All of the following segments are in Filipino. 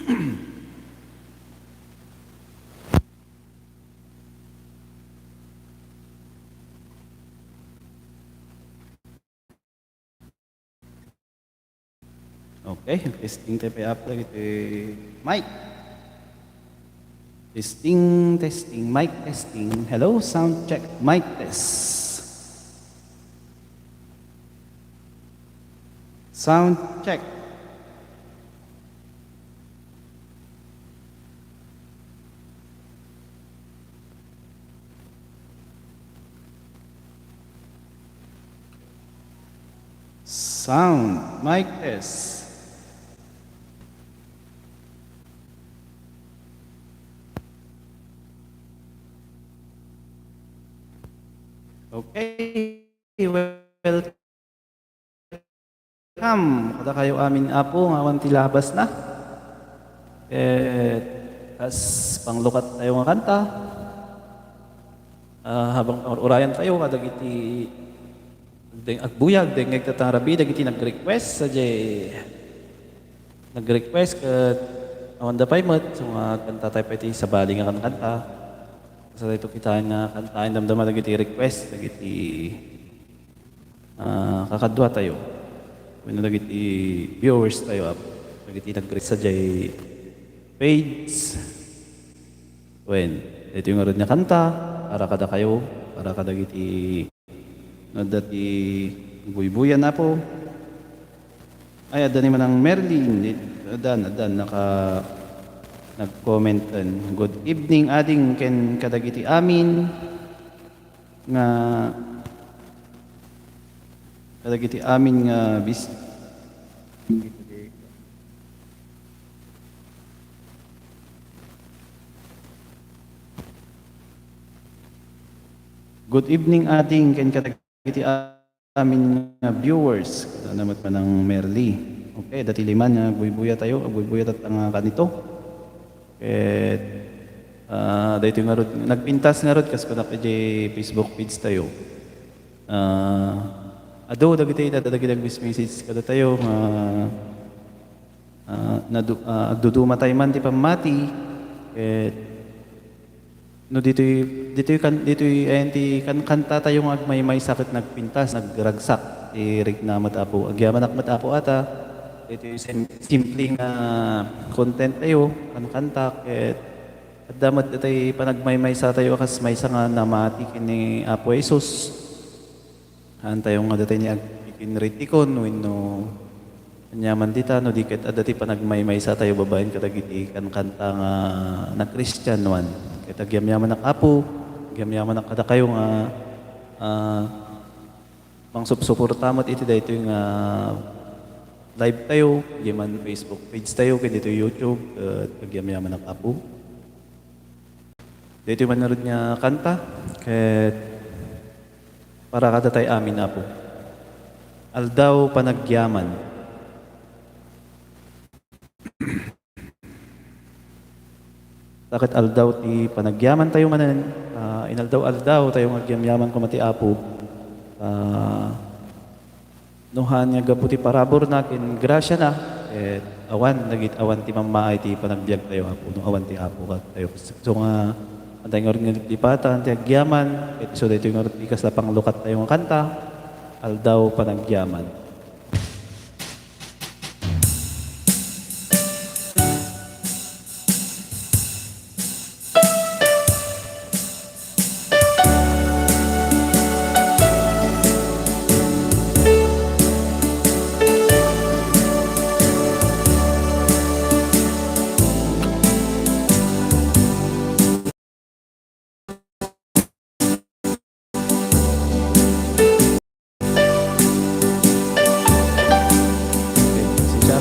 Okay, testing tayo pa upload ito mic. Testing, mic testing. Hello, sound check, mic test. Sound check. Sound, mic test. Okay, welcome. Kada kayo amin apo, ngawan tilabas na. As panglukat tayo nga kanta. Habang urayan tayo, kadag iti agbuyag, dengeg tatarabi, dagiti nag-request, nag-request kat awan da paymet, so nga kanta tayo pa iti sa bali nga kanta. Sa ito kita nga kantain damdaman dagiti request, dagiti kakadwa tayo. When dagiti viewers tayo, dagiti nag-request sa page. When ito yung arod niya kanta, para kada kayo, para kadagiti dati buy-buyan na po. Ay, adan naman ang Merlin. Adan, nag-comment. Good evening, ading ken kadagiti amin. Nga kadagiti amin nga bis. Good evening, ading ken kadagiti iti amin viewers, kada naman pa ng Merly. Okay, dati liman nga buy-buya tayo, buy-buya at ang kanito. Dahito nga rod, nagpintas nga rod, kas ko na Facebook page tayo. Ado, dagiti nag-message kada tayo, agduduma tayo man, di pamati. No dito kanta tayo ng may sakit nagpintas, nagragsak rig na matapo. Agyaman matapo ata. Ito yung simpleng content tayo, kanta at damat tayo panagmay sa tayo kas may nga namati kini Apo Jesus. Tayo nga dati niya ikinritikon no kanyaman dita no dikit dati panagmay sa tayo babaen kadagiti kanta nga na Christian one. Kaya gyamyaman ng apo, gyamyaman ng kada kayo nga pang-suportamat iti dahito yung live tayo, yaman Facebook page tayo, kaya dito YouTube, gyamyaman ng apo. Dito yung manarod niya kanta, kaya para kada tayo amin apo. Aldaw panagyaman. Bakit aldaw ti panagyaman tayo manan, inaldaw tayo magyamyaman ko mati apo. Nuhan nga gapu ti parabor nakin, grasya na, awan ti mamaay ti panagbiag tayo apo, no awan ti apo ka tayo. So nga, antay nga rin ti pata, antay agyaman, so dito yung rin ikas na panglukat tayo nga kanta, aldaw panagyaman.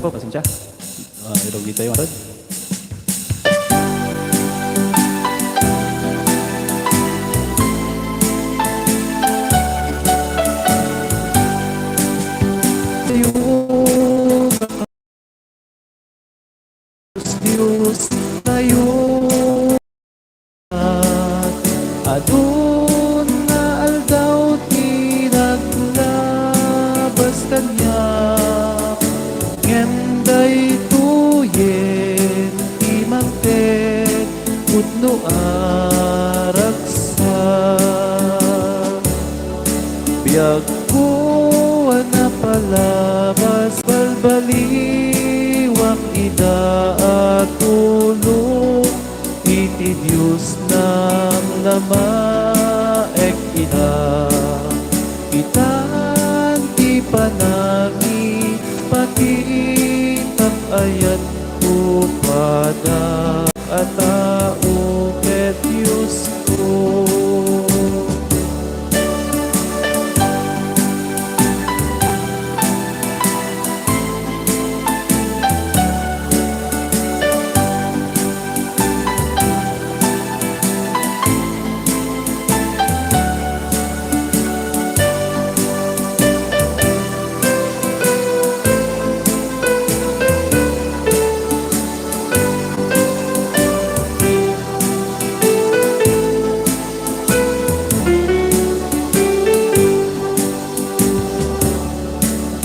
Pasensya. Irogi tayo marad. Diyos tayo adun na aldaw ti naglabas kanya. Day tuye no aragsak. Biyag ko na palabas, balbaliwak ida at tulong, iti Diyos ng lamaek ida. Itan ti panagi, pakitak ayat ko pada at tao ket Diyos ko.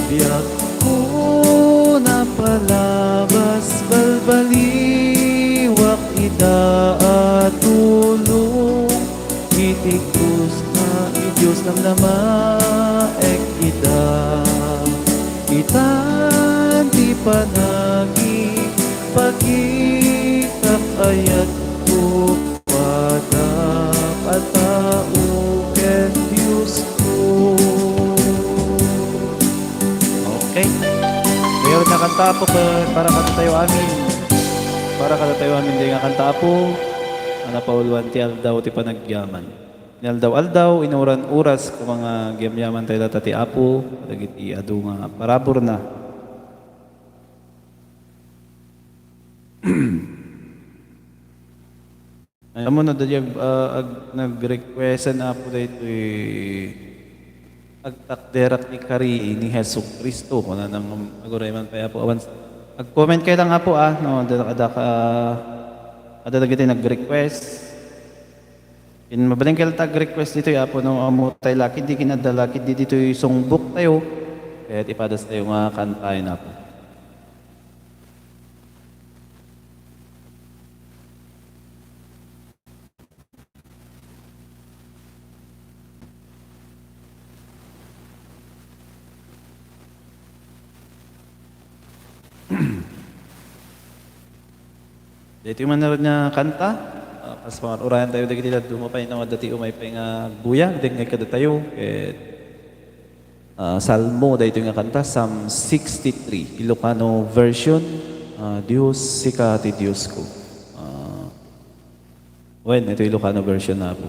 Biyak ko na palabas, balbaliwak ida at tulong, itikus na Diyos ng lamaek ida. Itan ti panagi, pagkitap ayat ko padak at tao ken Diyos ko. Okay. Mayroon na kanta po para kanta tayo amin. Para kanta tayo amin din nga kanta po. Ana pauluan ti aldaw ti panagyaman. Ni aldaw inuran oras kung mga gyamyaman tayo dati apo. Dagiti adu nga parabor na. Amo na dali nag-request na po dito agtakderak ni kari ni Hesus Kristo kung nang agurayman pa po awan. Mag-comment kayo lang nga po no, ada dagiti nag-request. In mabaling kayo tag-request dito po no, amo tayo lakid di kinadalakid di dito yung songbok tayo. Kaya ipadas tayo nga kantahin na po. Dito yung manaroon na kanta. Pas pangarayan tayo dagiti na dumapay na dati umay pa nga buya. Dingay kada tayo. Salmo, dito yung kanta. Psalm 63, Ilocano version. Diyos, sika ti Diyos ko. Ito yung Ilocano version na po.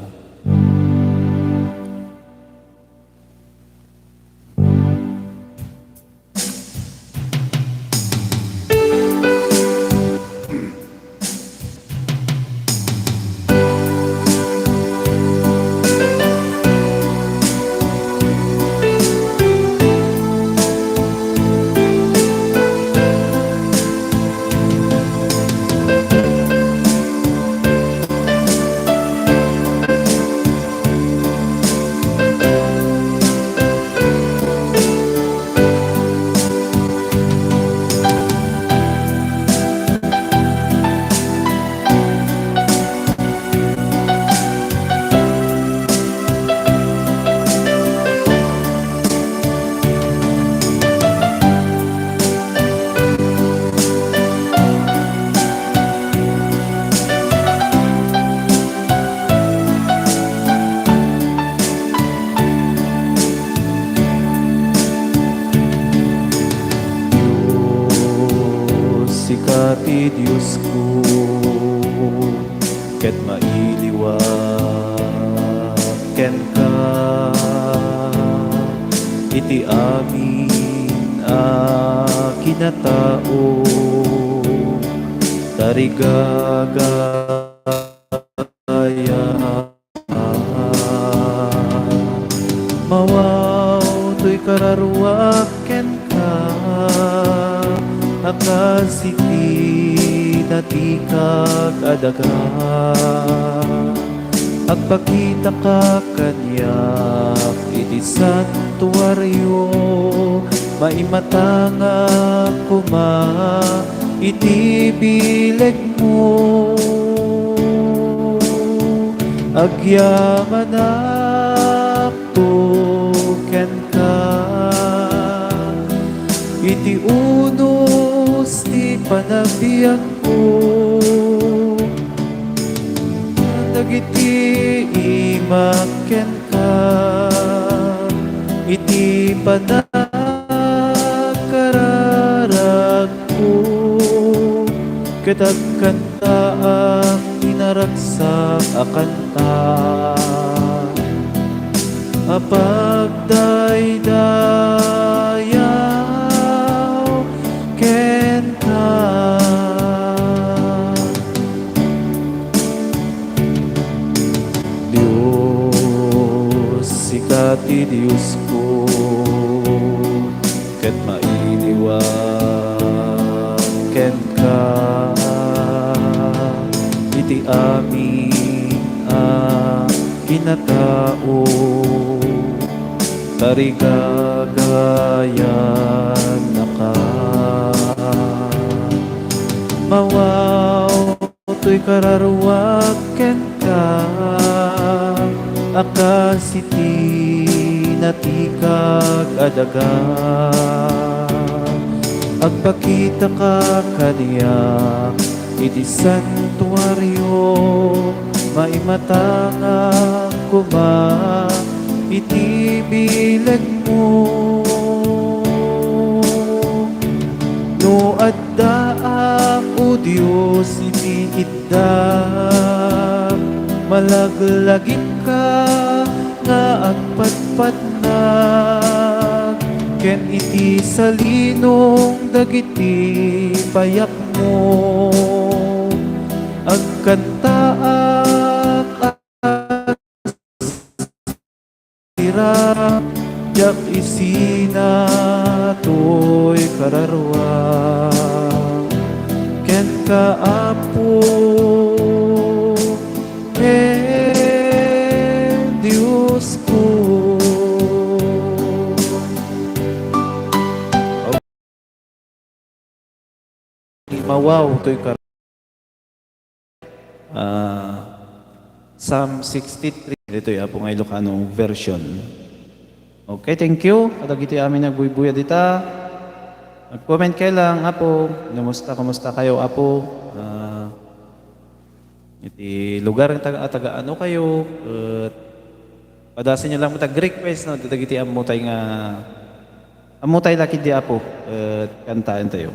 Sikati Diyos ko, ket mailiwag ken ka, iti amin kinatao, tarigagaya mawaw to'y kararuak ken ka, akasiti natikag adaga, agpakita ka kanyak iti santuaryo, maimatanga kuma iti bileg mo. agyamanak to ken ka iti unos ti panagbiag ko dagiti imak ken ka iti panagkararag ko Ketat kanta ang inaragsak akanta apagdaydayaw kenta Diyos sikati Diyos ko ket mainiwang ken ka iti amin kinatao tarigagayan na ka mawaw to'y kararwag ken ka akasiti natikag adaga agpakita ka kaniya iti santuario maimatangang kuma iti bileg mo no addaak o Diyos iti idda malaglagit ka nga agpadpad na ken iti salinong dagiti payak mo agkantaak tira jak isina to'y kararwa ken kaapo Diyos ko mawaw to'y kararwa Psalm 63 ito yung apong Ilocano version. Okay, thank you. Kadag ito amin nagbuybuya dita. Mag-comment kayo lang, apo. Kumusta kayo, apo? Iti lugar ng taga ano kayo. Padasin nyo lang mo tag-request, no? Kadag ito amutay nga amutay laki di, apo. Kantaan tayo.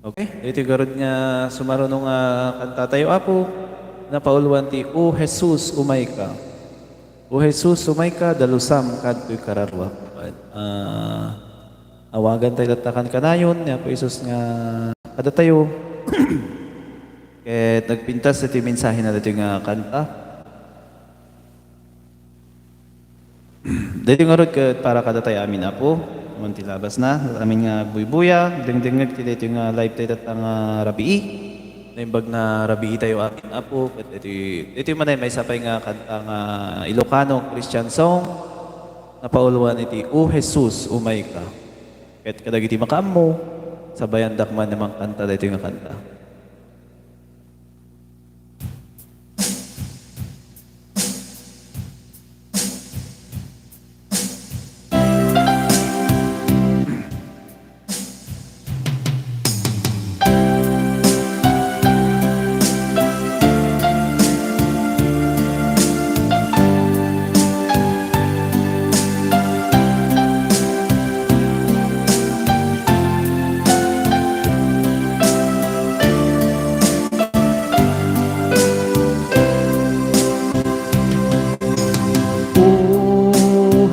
Okay, ito garod nga sumarunong kanta tayo apo na pauluan ti O Jesus umay ka. O Jesus umay ka dalusam kadtoy kararwa. Awagan tayo latakan kanayon ni Apo Jesus nga kada tayo. Ket nagpintas iti mensahe na dito nga kanta. Dito garod ket para kada tayo amin apo. Munti labas na, amin nga buybuya, dingdingag tila ito nga live tayo ang rabii. Naimbag na rabii tayo amin apo. Ito yung manay, may sapay nga kantang Ilocano Christian song na pauluan iti O Jesus, umay ka. Kahit kadag iti makaam mo, sabayan dakman namang kanta dito nga kanta.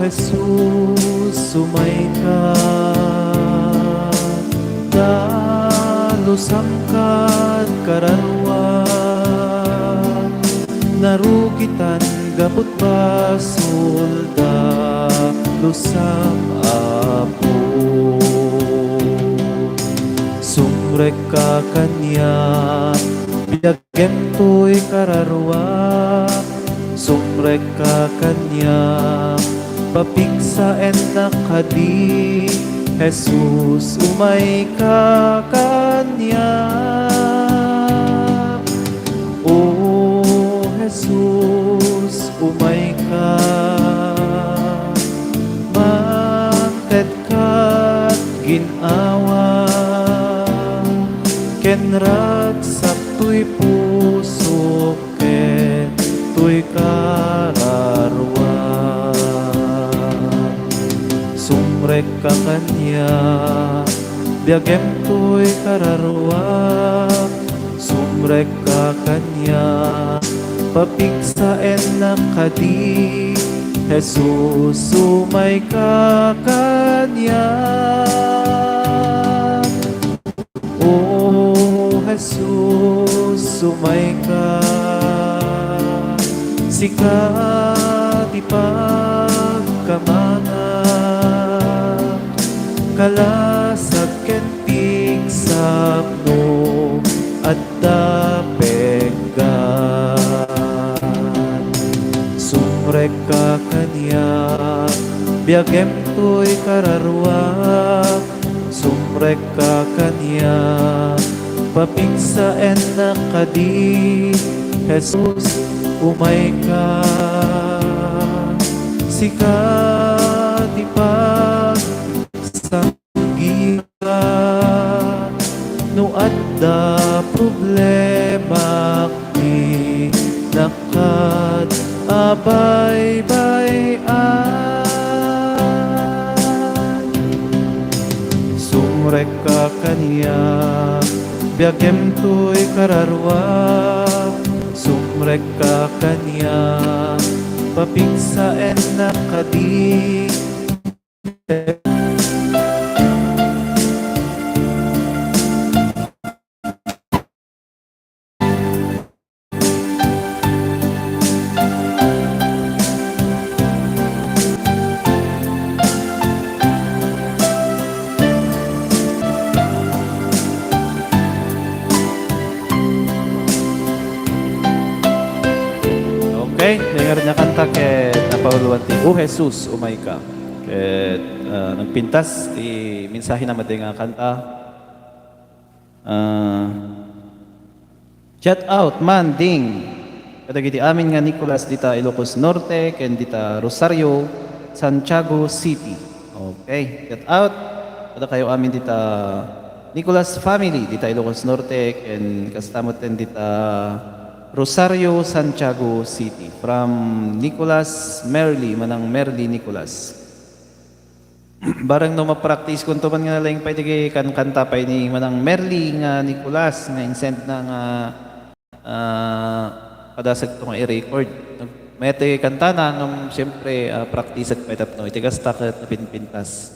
Jesus, sumay ka dalusam kad kararwa narugitan gapot basol dalusam apo sumrek ka kanya biyagem to'y kararwa sumrek ka kanya papigsaen na kadi Jesus umay ka kanya. O Jesus umay ka, manted kat ginawa, ken ragsak tuy puso ken tuy kararwa. Sumrek ka kanya, biagem tuy kararwa. Sumrek ka kanya, papigsaen na kadi Jesus umay ka kanya. O Jesus umay ka, sika di pagkamana, kalasag ken pigsap mo at dapegan. Sumrek ka kanya, biagem tuy kararwa. Sumrek ka kanya, papigsaen na kadi Jesus umay ka, sika di pagsanggiga no adda problema ni nakad abay-bayan. Sumrek ka kanya, biagem tuy kararwa. Sumrek ka kanya, papigsaen na kadi. Okay, dengar niya kanta ket napauluan ti O Jesus umay ka. Ket nagpintas ti mensahe na madi nga kanta. Shout out man ding kadagiti amin nga Nicolas dita Ilocos Norte ken dita Rosario, Santiago City. Okay, shout out kada kayo amin dita Nicolas family dita Ilocos Norte ken kastamot ten dita Rosario, Santiago City. From Nicolas Merly, manang Merly Nicolas. Barang no ma-practice kung tuman nga lang pwede kay kanta pa ni manang Merly nga Nicolas nga insend na nga padasag ito nga i-record. May ito kanta na nga siyempre practice at petap no. Itigas takat na pinpintas.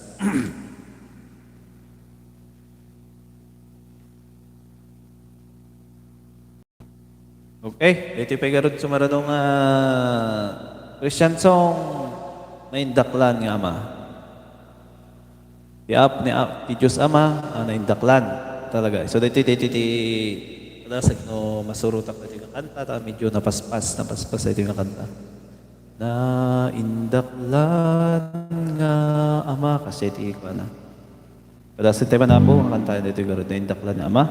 Okay, ito pa garod sumaradong Christian song naindaklan nga ama. Ti Diyos Ama naindaklan talaga. So dito kadasag no masurutak na ito kanta ta medyo napaspas ito yung kanta. Naindaklan nga ama kasi ito ko na. Kadasag tayo na po ang kanta dito garod naindaklan nga ama.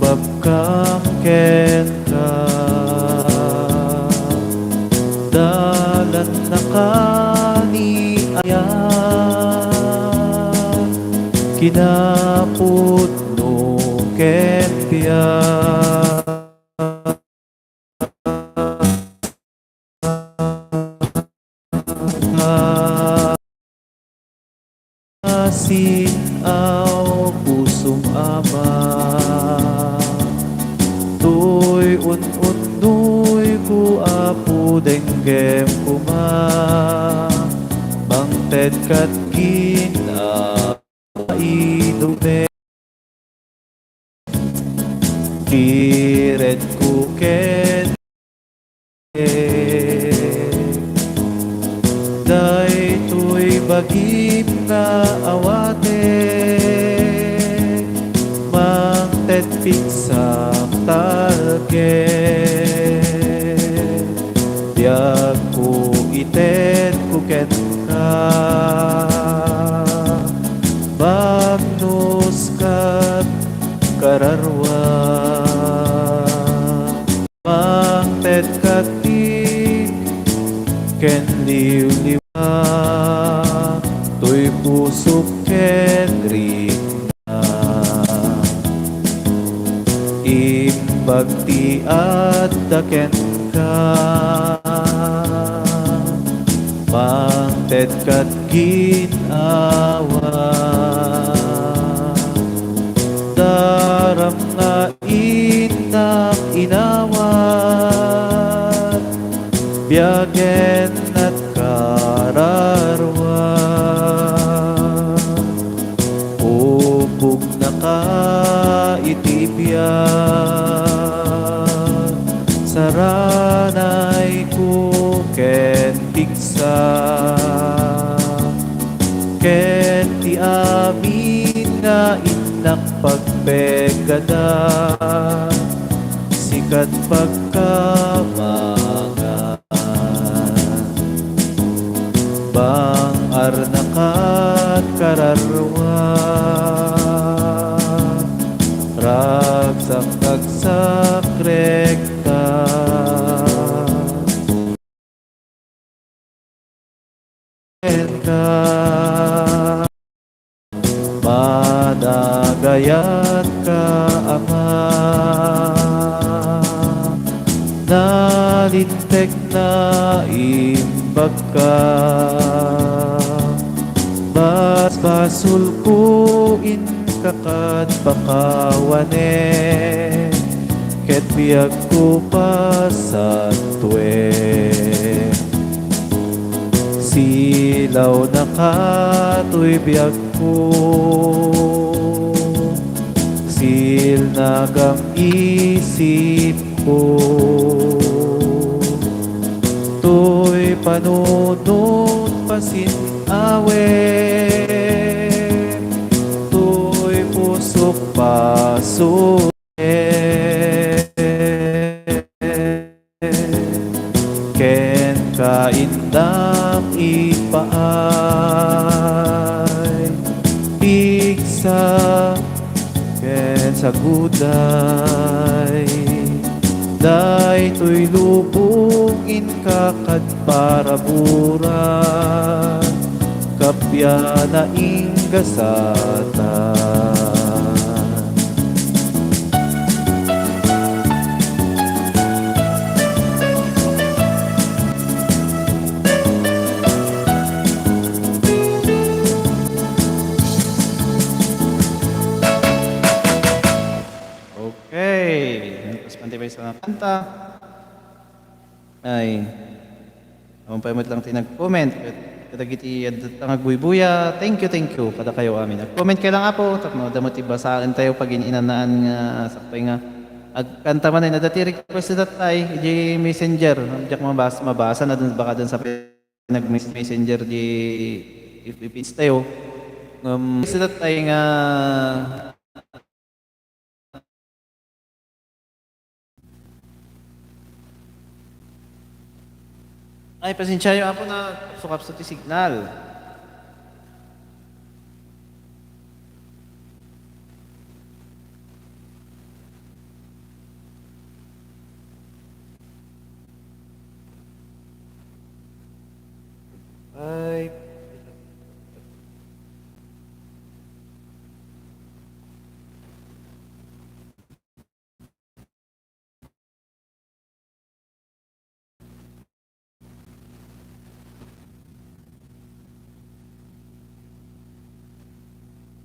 babkam ken ka dalan na kani aya kinaput no ken biya sinaw pusong ama tuy un-unoy ku apu denggem kuma bangted kat gina idume kiret ku ken day tuy bagim na awate mangtet piksam talke biag ku iten ku ken ka bagnus kat kararwa mangtet katik ken liw-liwa tuy pusok ken rina imbag ti adda ken ka mangted kat ginawa daram nga inak inawat biyagen at kararwa upog na ka itibyan saranay ko ken piksa ken ti amin nga inak pagpegada sikat pagkamangan bang arnakat kararwa ragsak rekta ka madagayat ka ama nalintek na imbag ka bas basul ko in kakad pakawane ket biag ko pa sa tuwe silaw na katoy biag ko sil nagang isip ko to'y panunod pasin awe to'y pusok paso ken kaindang ipaay pigsa ken saguday day to'y lubong in kakad para buran kapya na inggasatan sa kanta ay pamit lang tinag-comment kadagiti at buya thank you kada kayo amin nag-comment kay lang apo tapno damot ibasaan tayo pag inanaan nga sakpay nga agkanta man ay nadati request dat ay di messenger jak mabasa na dun baka dun sa nag-messenger di ipipits tayo dat ay nga ay, pasensyayo ako na sukap sa ti signal.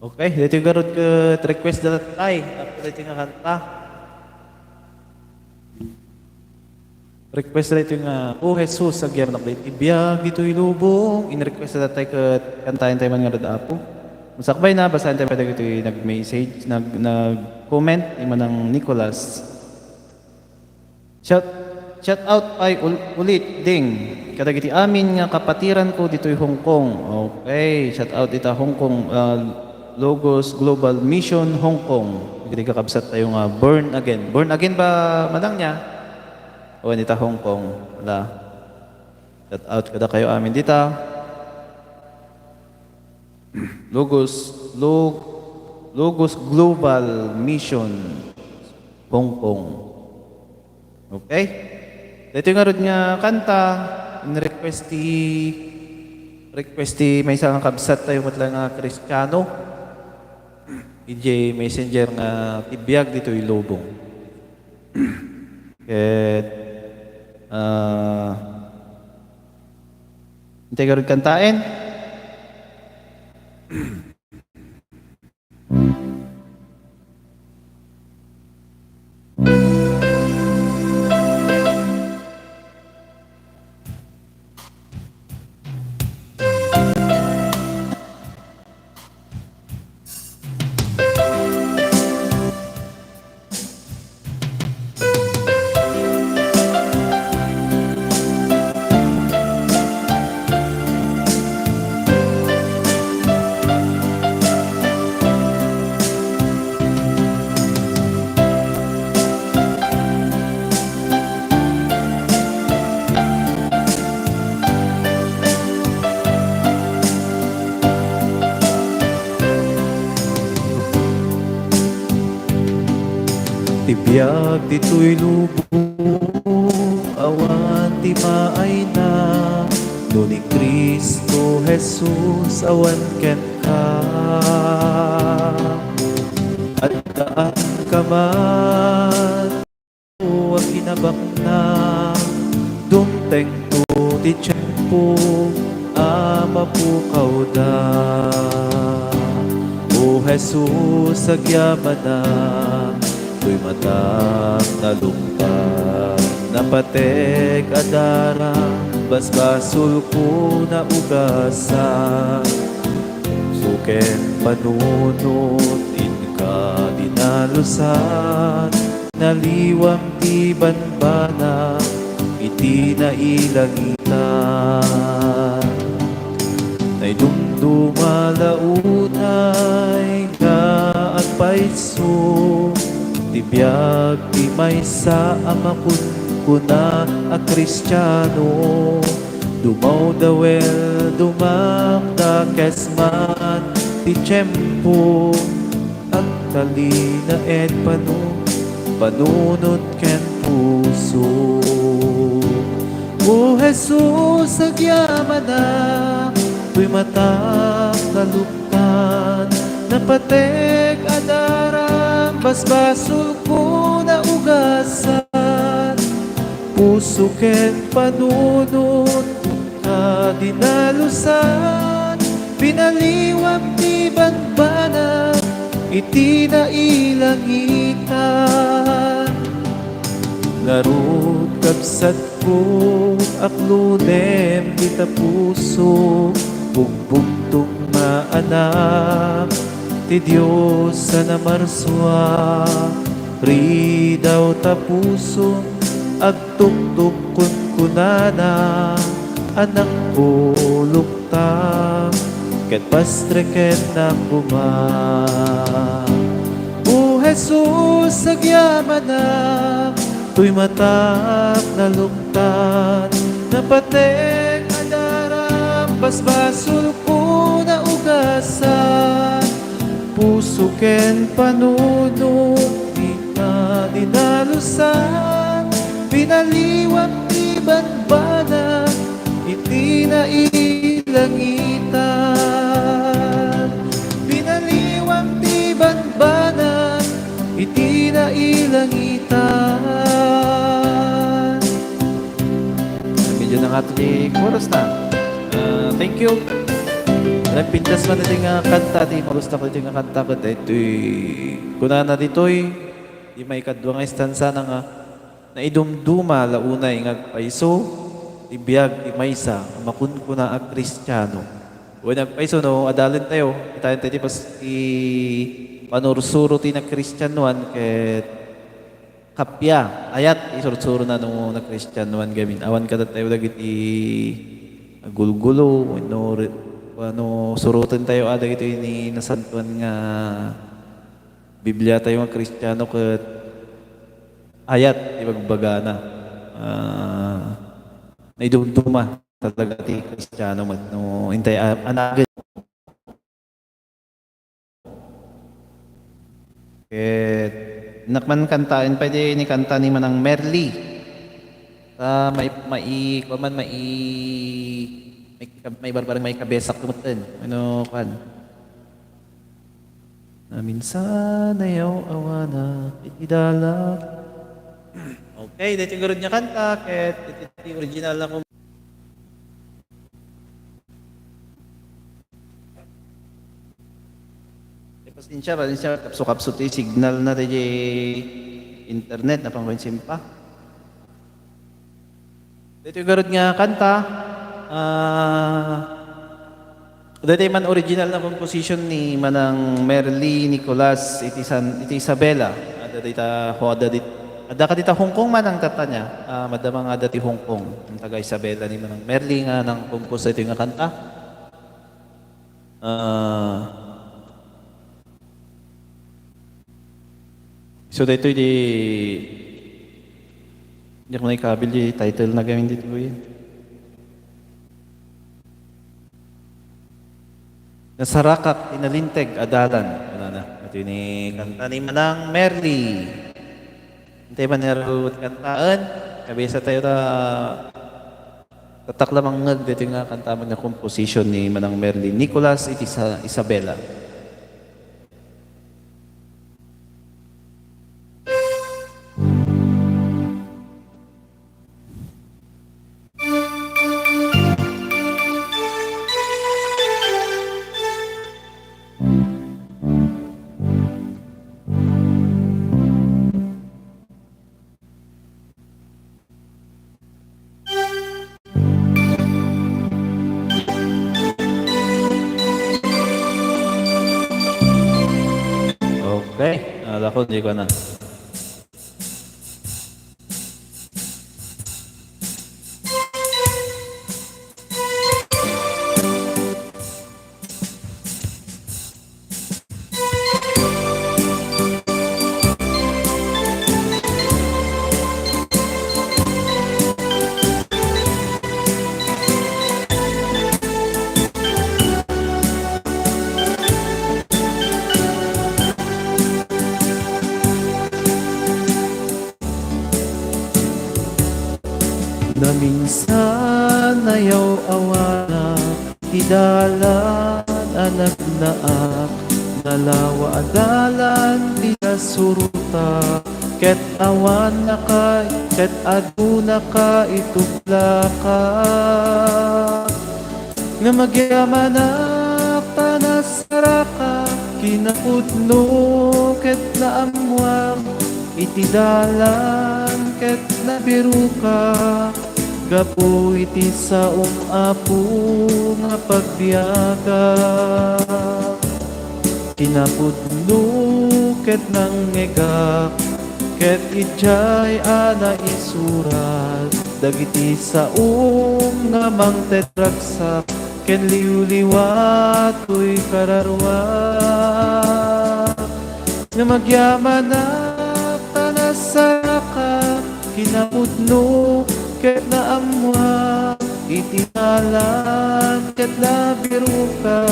Okay, dito yung garod ka request na tay. Tapos dito yung kanta. Request na ito yung Oh Jesus, agyar na plate. Ibiyag dito yung lubong. In-request na tayo kantahin tayo man nga rada apo. Masakbay na, basahin tayo ito yung nag-message, nag-comment, yung ng Nicholas. Shout out ay ulit ding. Kadagiti amin nga kapatiran ko dito yung Hong Kong. Okay, shout out ita Hong Kong Logos Global Mission Hong Kong. Hindi kakabsat tayo nga born again. Born again ba madang niya? O nita Hong Kong. Wala. Shout out kada kayo amin dita. Logos Global Mission Hong Kong. Okay? Ito yung arod nga kanta, request may isang kabsat tayo matla nga Kristiyano. EJ Messenger nga tibiyag dito yung lubong. Ket hintay ka rin kantain. Tibiyag dito'y lubong, awan ti maay na, no ni Kristo Jesus awan ken ka. At daan ka man, o ang kinabak na, dumteng to ti tiyempo, ama po kauda. O Jesus, agyaman na, ko'y matang nalungkad, napatek adara, basbasol ko na ugasan. Suken panunot, inka dinalusan, naliwang ti banbana, iti nailangitan. Nay dumdumalaunay nga at paiso, tibiyag ti maysa amakun kuna a Kristiyano. Dumaw dawel dumakda kesman ti tiyempo, ang talina et panunot ken puso. O Jesus, agyaman na, ko'y matak naluktan, napatek adarang basbasol ko na ugasan. Puso ken panunot ka dinalusan, pinaliwag ti banbana, iti nailangitan. Larut kabsat ko aklunem kita puso, bugbugtong maanak ti Diyos sa namarswa. Ridaw ta puso agtuktukon kunana, anak ko lukta ket pastre ket nakuma. O Jesus, agyaman na, to'y matak na luktan, napatek adarang basbasol ko na ugasan. Puso ken panunot di na dinalusan, pinaliwag ti banbana, iti nailangitan. Pinaliwag ti banbana, iti nailangitan. Medyo na nga ito di chorus na. Thank you. Nagpintas man ito nga kanta, di magusta ko ito nga kanta ko. Ito'y, kuna na dito'y, di may kadwa nga istansa na nga, na idumduma launay nga paiso, ibiyag, imaysa, makun ko na ang Kristiyano. O nagpaiso no, adalin tayo, itayin tayo pas panursuro ti na Kristyanuan, ket kapya, ayat, isursuro na no na Kristyanuan gamin. Awan ka tayo dagiti gulgulo, ano, surutin tayo ada ito ni nasantuan nga Biblia tayo nga Kristiyano ket ayat ibagbaga na naidumduma talaga ti Kristiyano no intay anagin ket nakman kantain pwede ni kanta ni manang Merly may barbarang may kabesak tumutin ano kan na minsan ayaw awana itidala. Okay, dito yung niya kanta ket dito yung original na kung pasensya kapso ti signal na di internet na pangkonsim pa. Dito yung garod nga kanta dito man original na composition ni manang Merly Nicolas iti Isabela ada ka dita Hong Kong man ang tata niya madamang ada ti Hong Kong ang taga Isabela ni manang Merly nga nang compose ito nga kanta so dito hindi ko na ikabil yung title na gawin dito yun. Nasarakak inalinteg adalan. Ano na? Ito yung kanta ni manang Merly. Hintay man narut kantaan. Kabisa tayo na tataklamang ngag dito nga kanta man na composition ni manang Merly Nicolas iti Isabela. Okay, ako hindi ko na. Na minsan ayaw awana tidalan anak naak nalawa adalan di kasuruta ket awan na ka ket aduna ka itubla ka nga magyaman panasara ka kinapudno ket naamwang itidalan ket nabiru ka gapu iti saong apo nga pagbiyaga kinapudno ket nangegak ket ijay ana isurat dagiti saong nga mangtetragsak ken liwliwat ko'y kararwa nga magyaman na panasaka kinapudno ket naamwa itinalan ket labiru ka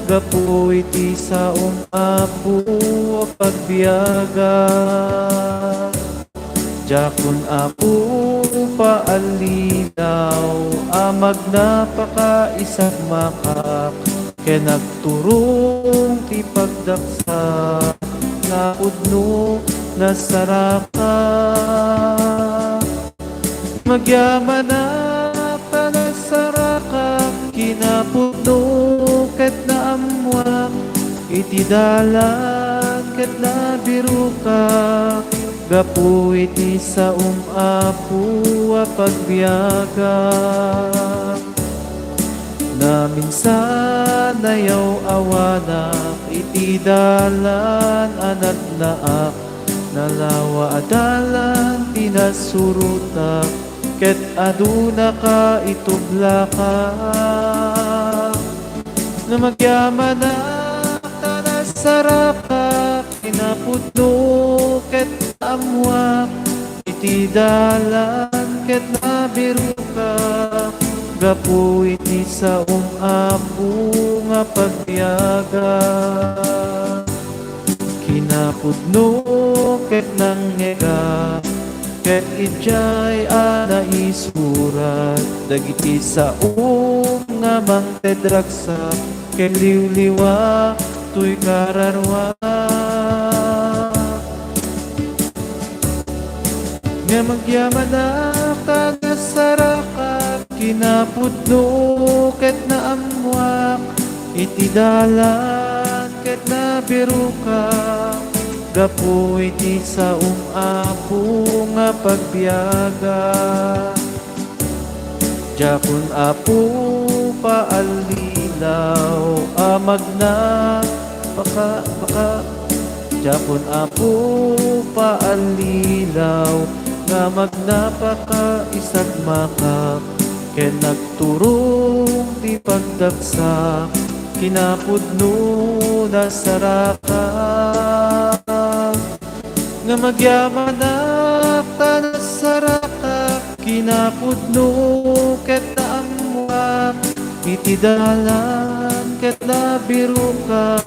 gapu iti saong apo pagbiyaga jakun apo paalinaw amag napakaisak makak ken nagturong ti pagdaksak napudno nasaraka magyaman na panasaraka kinapudno iti dalan ket nabiro ka, gapu iti apu a pagbiagan. Na minsan ayaw awanak iti dalan anak naak, nalawa adalan pinasurutak, ket aduna ka itubla ka. Na magyaman na tanasaraka, pinapudno ket amwak, iti dalan ket nabiro ka, gapu iti apu nga pagbiagan. Kinapudno ket nangega, ket ijay ana isurat, dagiti nga mangtedragsa, ket liwliwa tuy kararwa. Nga magyaman na kagasaraka, kinapudno ket naamwak, iti dalan ket nabiro ka, gapu iti apu nga pagbiagan. Japon apu paalilaw, amag na baka Japon apu paalilaw, nga magnapaka isag makak, ken nagturong ti pagdagsak, kinapudno na saraka. Nga magyaman na tanasaraka, kinapudno ket naamwak, iti dalan ket nabiro ka,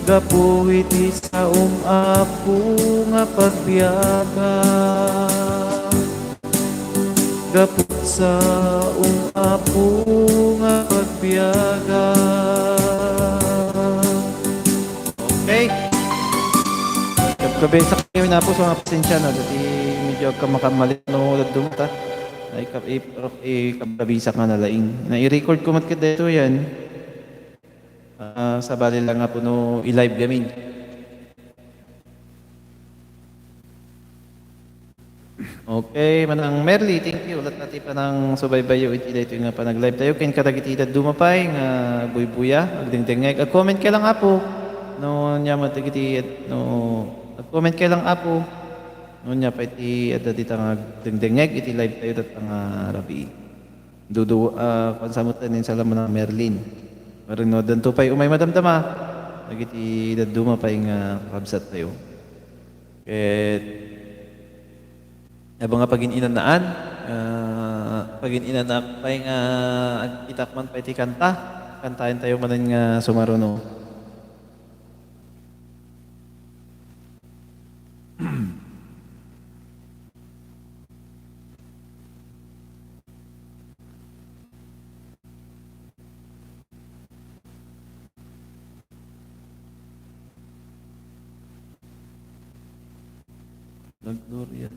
gapu iti apu nga pagbiagan. Gapu apu nga pagbiagan. Okay. Kabisa kayo na po sa mga pasensya na dati medyo ka makamalit no dumata. Ay kabisa ka na laing. Na i-record ko mat dito yan. Sa bali lang nga po no i-live gamin. Okay, manang Merly, thank you. Ulat natin pa ng subaybayo iti dito nga pa nag-live tayo. Ken kadagitidad dumapay nga buy-buya, agdingdingeg. Ag-comment ka lang apo. No nya matagiti no ag-comment ka lang apo. No nya pa iti adda dita nga agdingdingeg iti live tayo dat nga rabi. Dudu pansamutan nin salaman ng Merlin. Marino danto pay umay madamdama. Dagiti daduma pay nga kabsat tayo. Ket abang nga pagin-inanaan, pagin-inanak pay nga itakman pay ti kanta. Kantahin tayo manan nga sumaruno. Nagduriat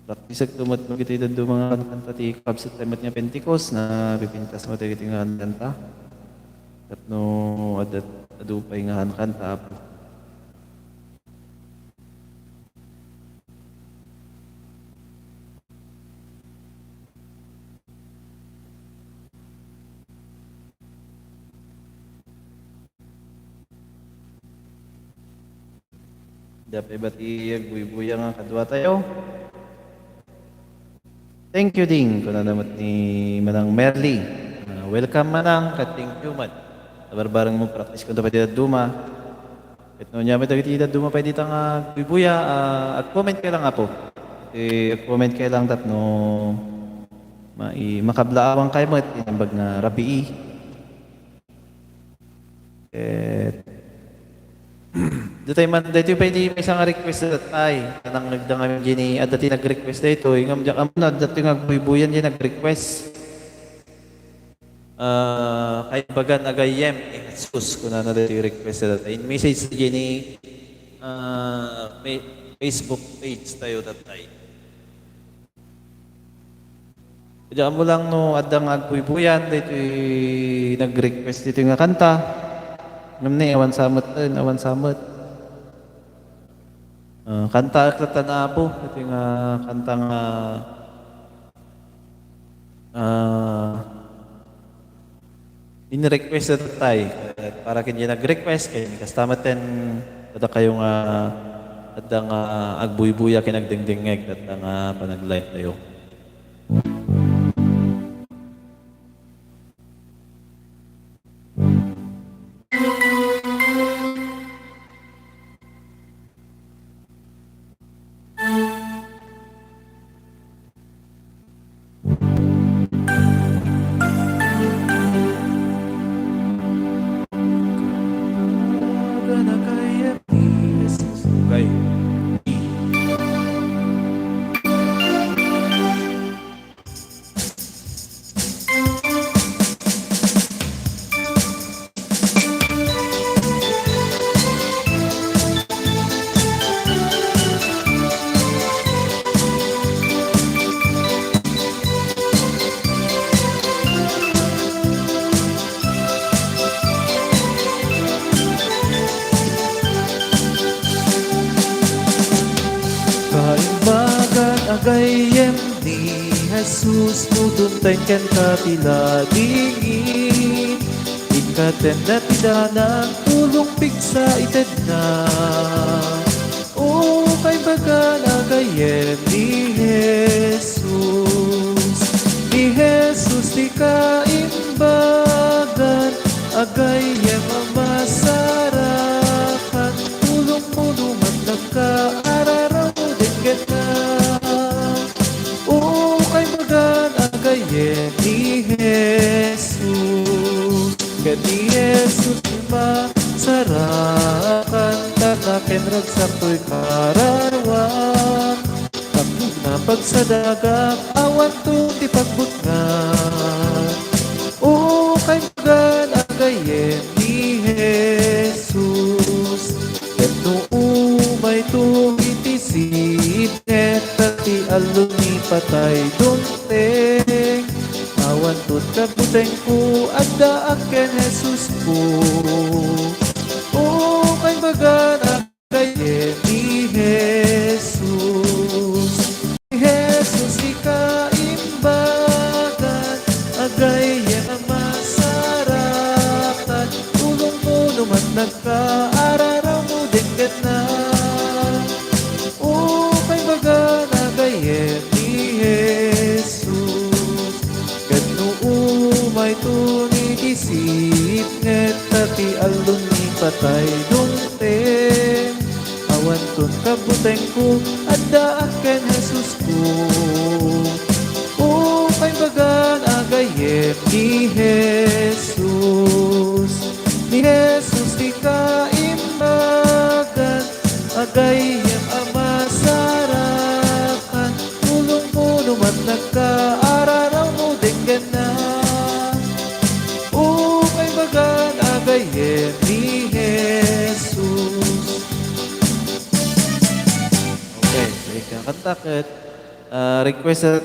praktisag tumat mo kita ito mga kanta ti kabsat temat niya Pentecost na pipintas mo tayo nga kanta at no adat adupay nga kanta po. Dapat ba't buy-buya nga kadwa tayo? Thank you ding kung nanamat ni Manang Merly. Welcome Manang, thank you man. Nabarbarang mo practice kung dapat dito duma. At no niya may dito duma pa dito nga buy-buya. At comment kayo lang po. Comment kayo lang dat no makablaawang kayo mo at inambag na rabii. Dito man dito pa hindi may isang request na tay nang nagdangam gini at dati nag-request dito ingam diyan amo na dati nagbubuyan diyan nag-request kay bagan agayem Jesus kuna na dati request na tay message gini may Facebook page tayo tatay Diyan mo lang no adang agbuy-buyan dito nag-request dito nga kanta. Ngam ni awan samot din, awan samot. Kanta kata na po dito nga kanta nga ah in-request at tay. Para kanya nag-request kay kastamatan ada kayo nga adang agbuy-buya kinagdingdingeg at nga panag-live tayo. Gana kaya ni Jesus. Okay. Kaimbagan agayem ni Jesus nuduntay ken kapila dingin ikaten na tidanang tulong pigsa ited na o kaimbagan agayem ni Jesus di kaimbagan agayem masarakan tulong mo dumat nagkaararaw na o kay magan agayen ni Jesus ken ni Jesus masarakan tanaken ragsaktoy karawan kapag na pagsadagak awan to ti pagbutngan o kay magan agayen ni Jesus ken no umay to itisid net ti aluni patay dunteng awan tut kabuteng ko adda aken Jesus ko o kay bagan agayen ni Jesus ikaimbagan agayen ang masarakan tulong mo numat nagkaararaw mo dingket na ni Jesus ket no umay tuni isip net ti alun ni patay dunteng awan tun kabuteng ko adda ken Jesus ko o kay bagan agayen ni Jesus di kaimbagan agayen amasarakan tulong mo numat nagkaararaw mo dinggan na o kay bagan agayen ni Jesus. Okay, so kakanta ket requested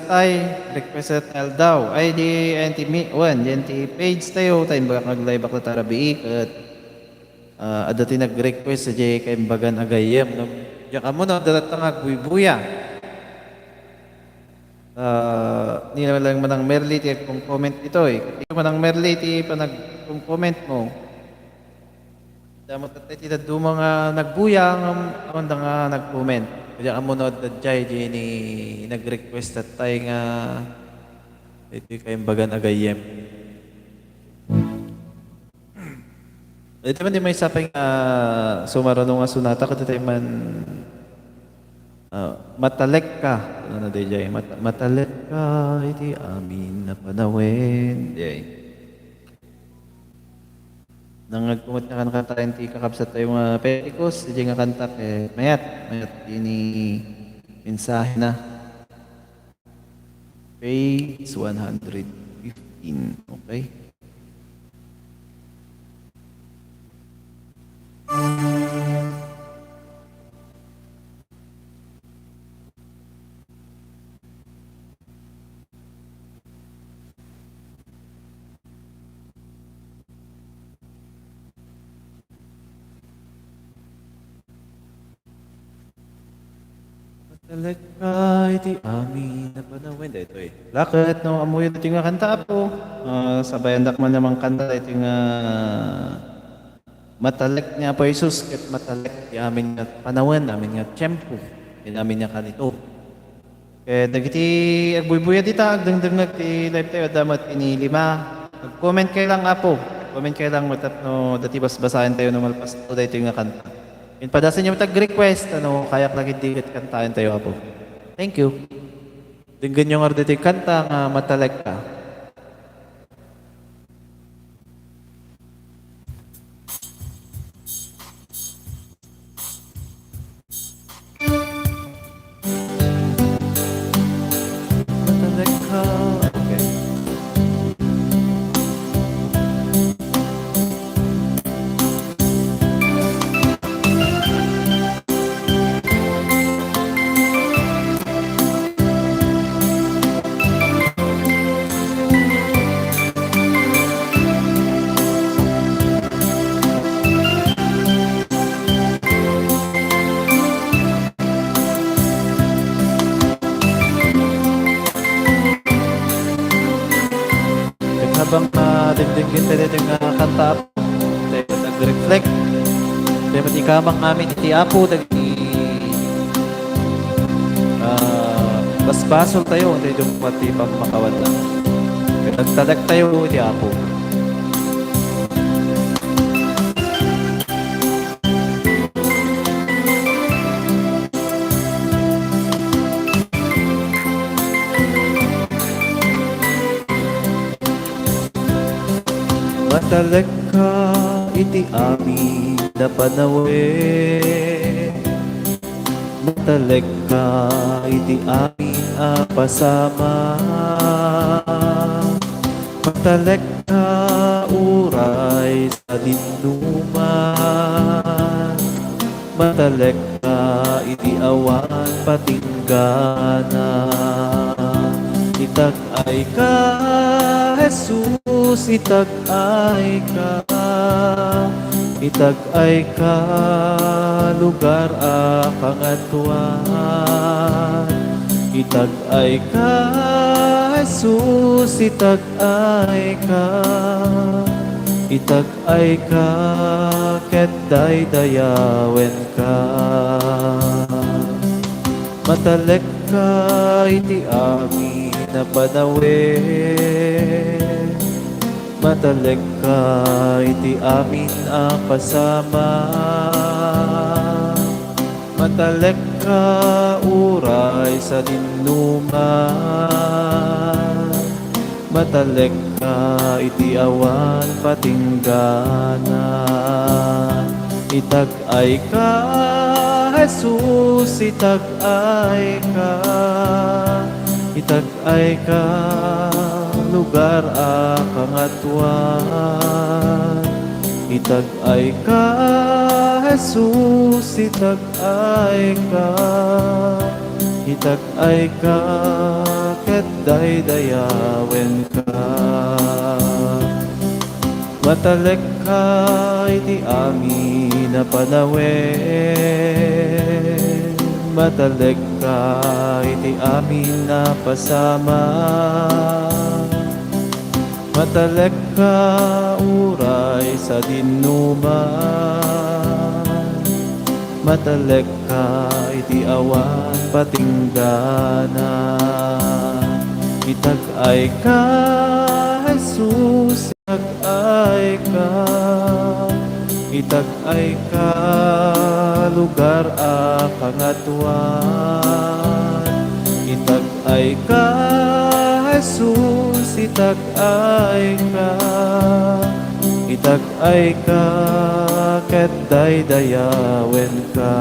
daw ay di NT page tayo baga kag-live ako tarabi ket adati nag-request sa jay kay bagan agayem no ya kamo na dalatang agbuy-buya nila lang manang Merly ti kung comment ito ito manang Merly ti panag kung comment mo damo tatay ti daddu mga nagbuya ang nga nag-comment kaya kamo na dadjay di ni nag-request at tay nga ito kay bagan agayem. Ito man di may sapay nga sumarano nga sunata kada tayo man matalek ka ano na DJ matalek ka iti amin na panawin DJ nang nagkumot na kanta ti kakabsat tayo mga Pentecost DJ nga kanta mayat ini mensahe na page 115 okay. Talagka iti amin na panawin. Ito eh. Lakit no amuyo iti nga kanta po. Sabayan dak man namang kanta iti nga matalek niya po Jesus ket matalek ti amin nga panawin, amin nga tiyempo. Amin nga kanito. Kaya dagiti agbuybuya dita agdengdeng ti live tayo damat ini lima. Mag-comment kayo lang apo. Comment kayo lang matapno dati basbasahin tayo no malpas to dito nga kanta. In padasan niyo tag-request ano kayak lagi dikit kantahin tayo apo. Thank you. Dinggan yung arditi kanta nga matalek ka. Matalek ka. Okay. Habang dingdingin tayo dito nga kanta apo, tayo nag-reflect. Tayo mati kamang amin iti apo, basbasol tayo, tayo yung pati pang makawad lang. Nagtalag tayo iti apo. Matalag ka iti amin na panawin. Matalag ka iti amin a pasama. Matalag ka uray sa dinuman. Matalag ka iti awan patinggana. Itag ay ka Jesus, itag ay ka, itag ay ka, lugar a kangatuan. Itag ay ka, Jesus, itag ay ka, itag ay ka, ket daydayawen ka. Matalek ka iti amin na panawin. Mataleg ka iti amin ang pasama. Mataleg ka uray sa dinuman. Mataleg ka iti awan patinggana. Itag ay ka Jesus, itag ay ka, itag ay ka, lugar a kangatuan. Itag ay ka Jesus, itag ay ka, itag ay ka, ket daydayawen ka. Mataleg ka iti amin na panawin. Mataleg ka iti amin na pasama. Mataleg ka uray sa dinuman. Mataleg ka iti awan patinggana. Itag ay ka Jesus, itag ay ka, itag ay ka, lugar a kangatuan. Itag ay ka Jesus, itag ay ka, itag ay ka, ket daydayawen ka.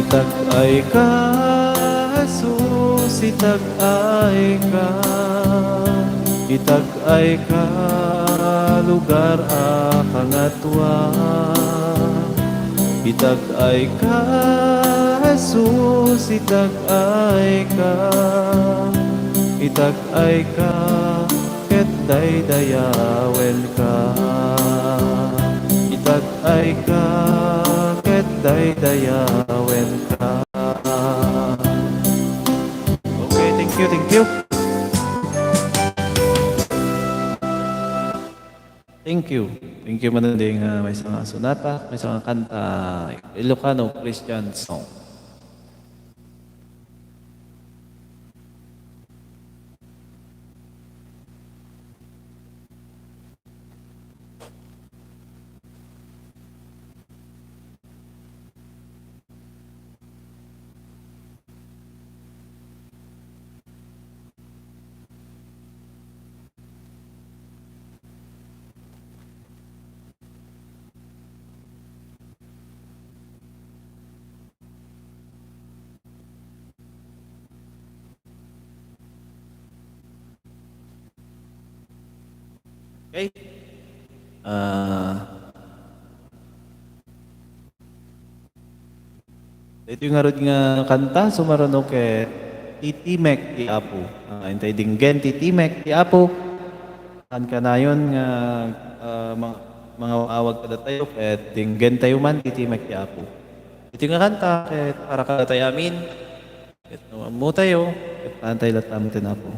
Itag ay ka Jesus, itag-ay ka, itag-ay ka, lugar akangatwa. Itag-ay ka, Jesus, itag-ay ka, itag-ay ka, ket daydayawen ka. Itag-ay ka, ket daydayawen ka. Okay, thank you, thank you. Thank you. Thank you mananding may isang sonata, may isang kanta, Ilocano Christian song. Okay? Ito yung harod nga kanta, sumarano ke Titimek ti Apo. Intay dinggen Titimek ti Apo. Kan ka na yun nga mga awag kada tayo, ket dinggen tayo man Titimek ti Apo. Ito yung nga kanta, ket para kada tayo amin. Ket mo tayo, ket pantay latam tinapo.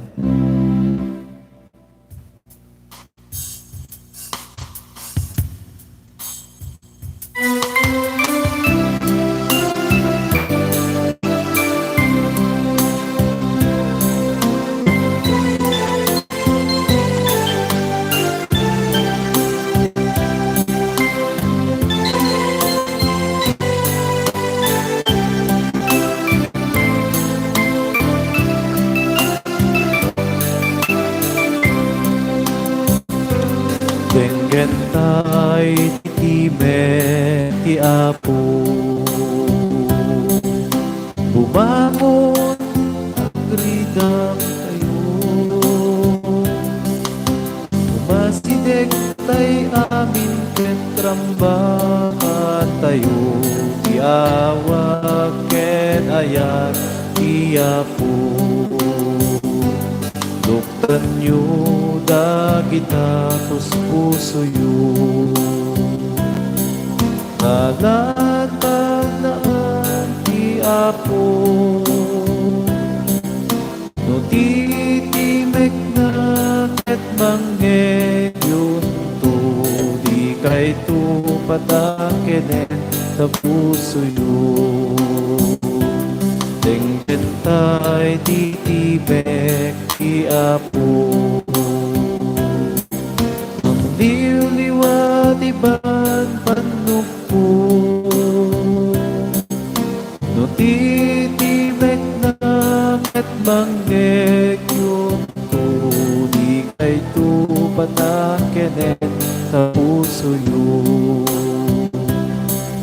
Denggen tay titimek ti Apo, bumangon agridang tayo, umasideg tay amin ket trambahan tayo, iawag ket ayat ti Apo. Doktan nyo dagita puso yu, nalatag naan ti Apo. No titimek na ket manggeyon to, di kay to patakenen sa puso yu. Denggen tay titimek ti Apo, ang liw-liwat iban panukpo. No titimek na ket manggegyon ko, di kay to patakenen sa puso yu.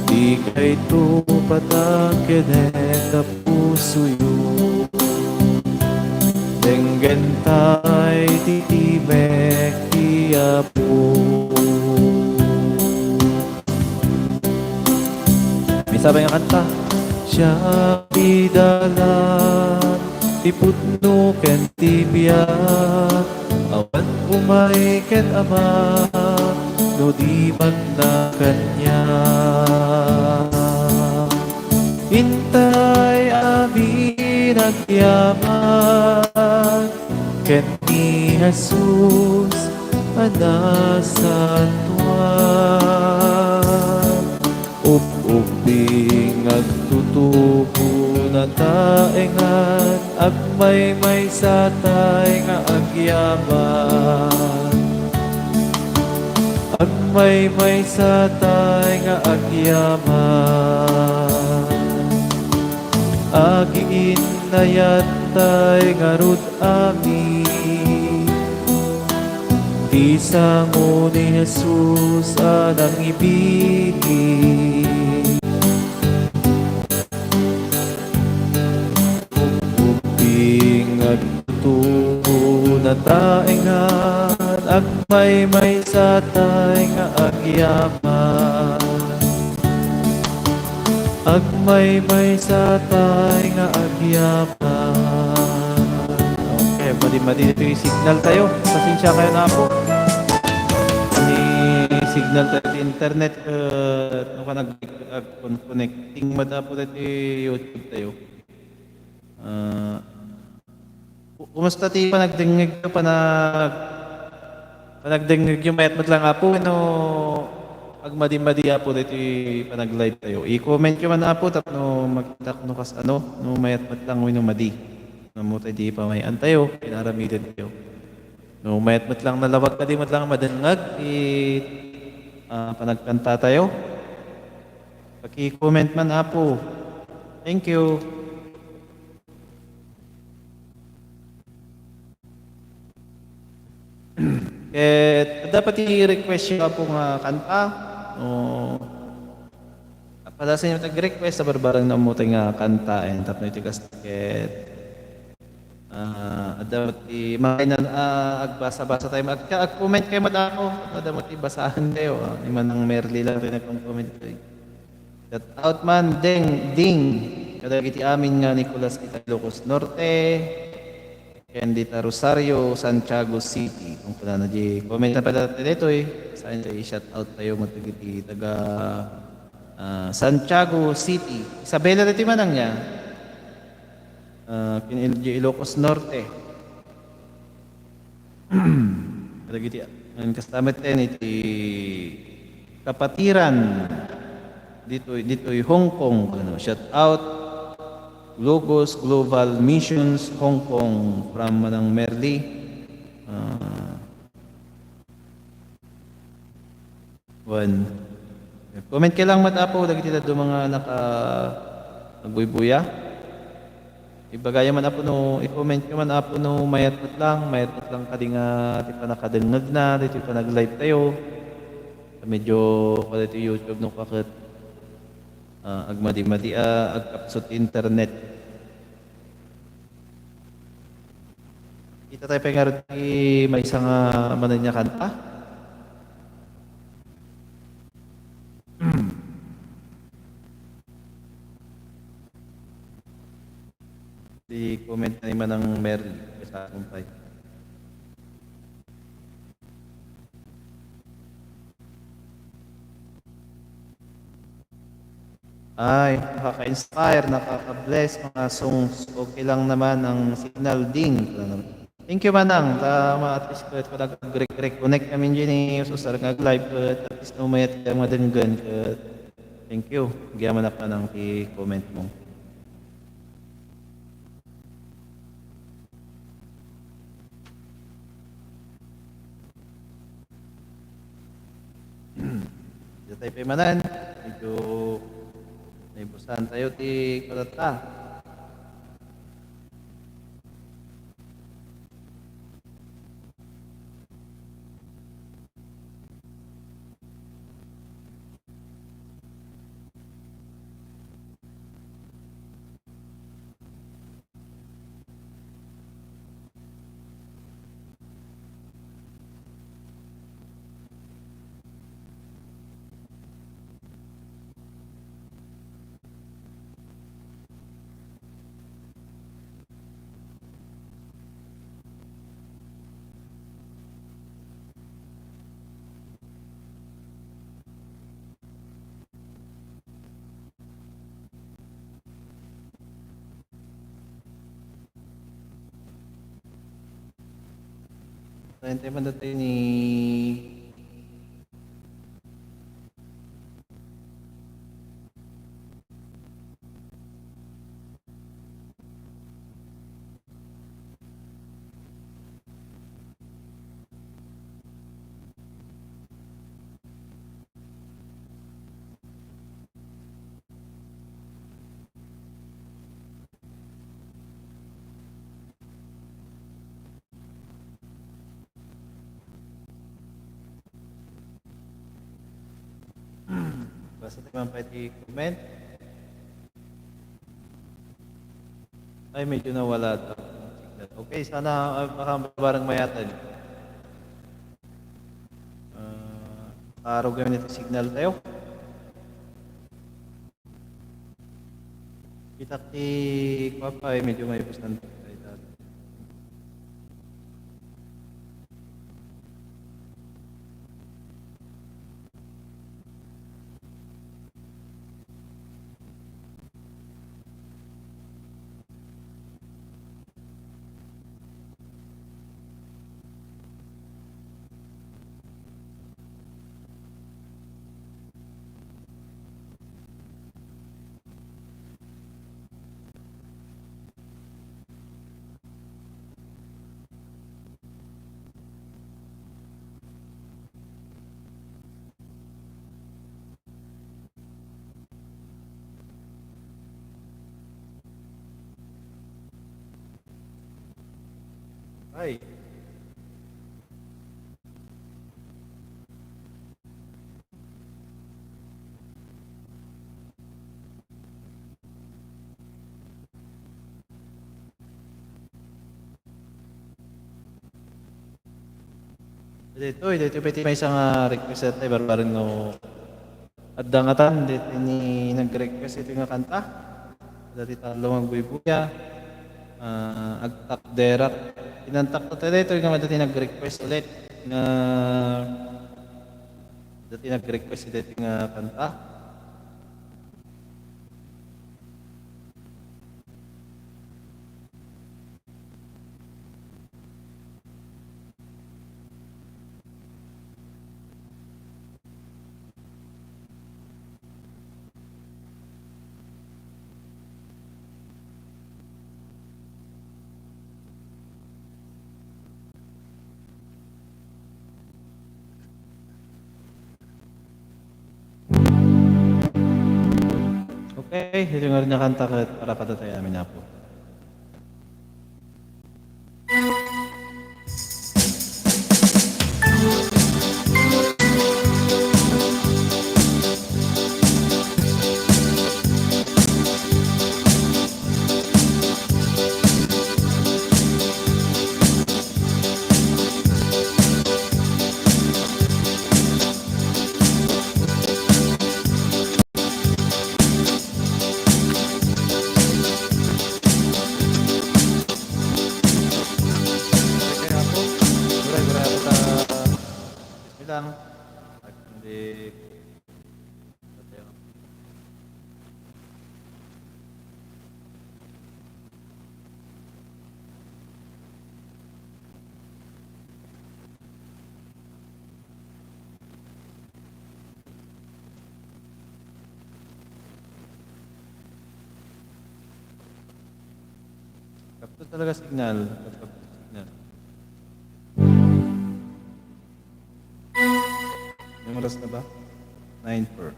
Di kay to patakenen sa puso yu. Denggen tay titimek ti Apo. May sabay nga kanta. Siya idalan, ti putno ken ti biyak, awan umay ken ama, no di man na kanya. Hintay amin agyaman, ken ni Jesus anasan tuwan. Up-uping agtutubo na taengan, agmay-may satay nga agyaman. Agmay-may satay nga agyaman. Agiin na yatay nga rud amin, di sango ni Jesus anang ibigin. mataingan, agmay sa tay nga agyaman. Agmay sa tay nga agyaman. Okay, madi ito yung signal tayo. Pasensya kayo na po. Signal tayo sa internet. Ano ka nag-connecting madapo tayo YouTube tayo. Kumusta ti panagdingig ka panagdingig yung mayat lang apo no agmadi-madi apo dito panag-live tayo. I-comment yung man apo tapno magtak no kas no mayat lang wino madi. No mo tayo di pa may antayo pinaramidan tayo. No mayat lang nalawag ka di lang madangag panagkanta tayo. Paki-comment man apo. Thank you. Dapat i-request yung po nga kanta. Pada sa inyo nag-request sa barbarang namutay nga kanta. Tapos ito kasket. Dapat i-mainan agbasa-basa tayo. Ag-comment kayo madako. Dapat i-basahan kayo. Iman ng Merly lang rin nag-comment kayo. Shout out man, ding. Kadagiti amin nga Nicolas kita Ilocos Norte. Candita Rosario, Santiago City. Kung pala na di comment na pala dito sa inyo i-shout out tayo matagiti taga Santiago City. Isabela dito manang niya. Kinilgi Ilocos Norte. Kadagiti ang kastamet din iti kapatiran dito Hong Kong. Shout out Logos Global Missions Hong Kong from Manang Merly. Comment kayo lang matapo dagiti do mga nagbuy-buya. Ibagay man apo no i-comment ko man apo no mayat lang kadinga ti panakadengeg na dito pa nag-live tayo. Medyo pala ito YouTube no kakit agmadi-madi agkapsot internet. Kita tayo pengarot may isang manan niya kanta. Di comment na naman ng Merly sa kumpay. Ay, nakaka-inspire, nakaka-bless mga songs. Okay lang naman ang signal ding. Thank you manang. Tama at least ko nag-reconnect kami dyan susar live at least umayat ka madenggan. Thank you. Giyaman na pa ng i-comment mo. Dito tayo paimanan. Medyo naibusan tayo ti kalata. Tayo man tayo ni basta tayo man pwede comment. Ay, medyo nawala daw. Okay, sana makabarang mayatan. Araw gamit ito signal tayo. Kita ti kwa pa medyo may pustan tayo. Ay. Dito pwede may isang request at barbaran no adangatan dito ni nag-request ito nga kanta. Dati talo magbubuya. Agtak derak. Inantak na tayo dito nga dati nag-request ulit na dati nag-request dito nga kanta. Okay, ito nga rin na kanta para patatay amin na po. Lang. At hindi kapto talaga signal. Kapto signal. Yung oras na ba? 9:04.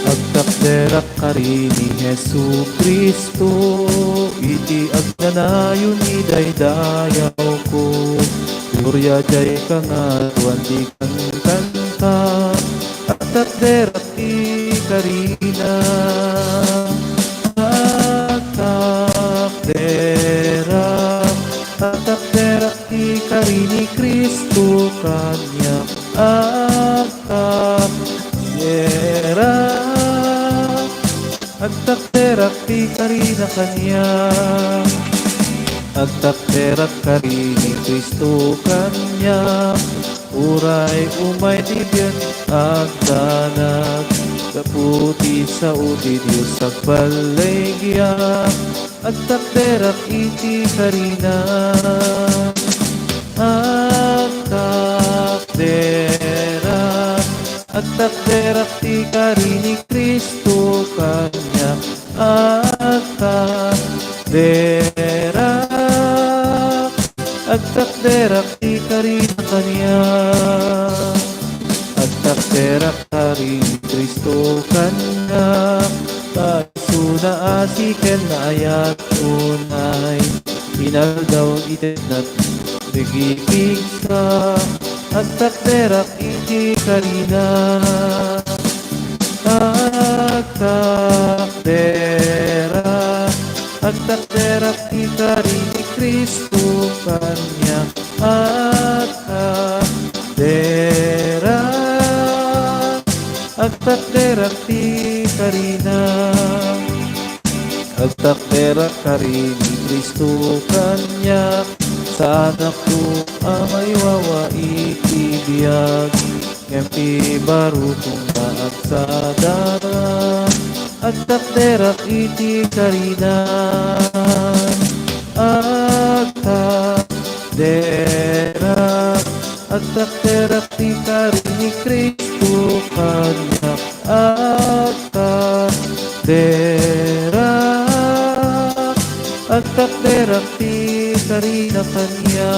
Agtakderak kari ni Jesu Kristo, iti agnanayon ni daydayaw ko. Gloria jay ka nga tuwan di kang kanta, agtakderak ti karina. Agtakderak ti kari ni Kristo kanya. Agtakderak ti karina kanya. Agtakderak kari ni Kristo kanya. Uray umay tibyan agdanag kaputi sa uti Diyos sa balegya. Agtakderak iti karina. Agtakderak ti kari ni Kristo kanya. kaya't tunay inaldaw itinat bigibig sa at takderak iti karina at takderak ikari ni Kristo kanya at takderak ti karina at takderak kari ni Kristo kanya sa anak ko amay wawa itibiyag Yampi baru kung at sa dara at takderak iti karina at takderak ti kari ni Kristo kanya at takderak ti karina kanya.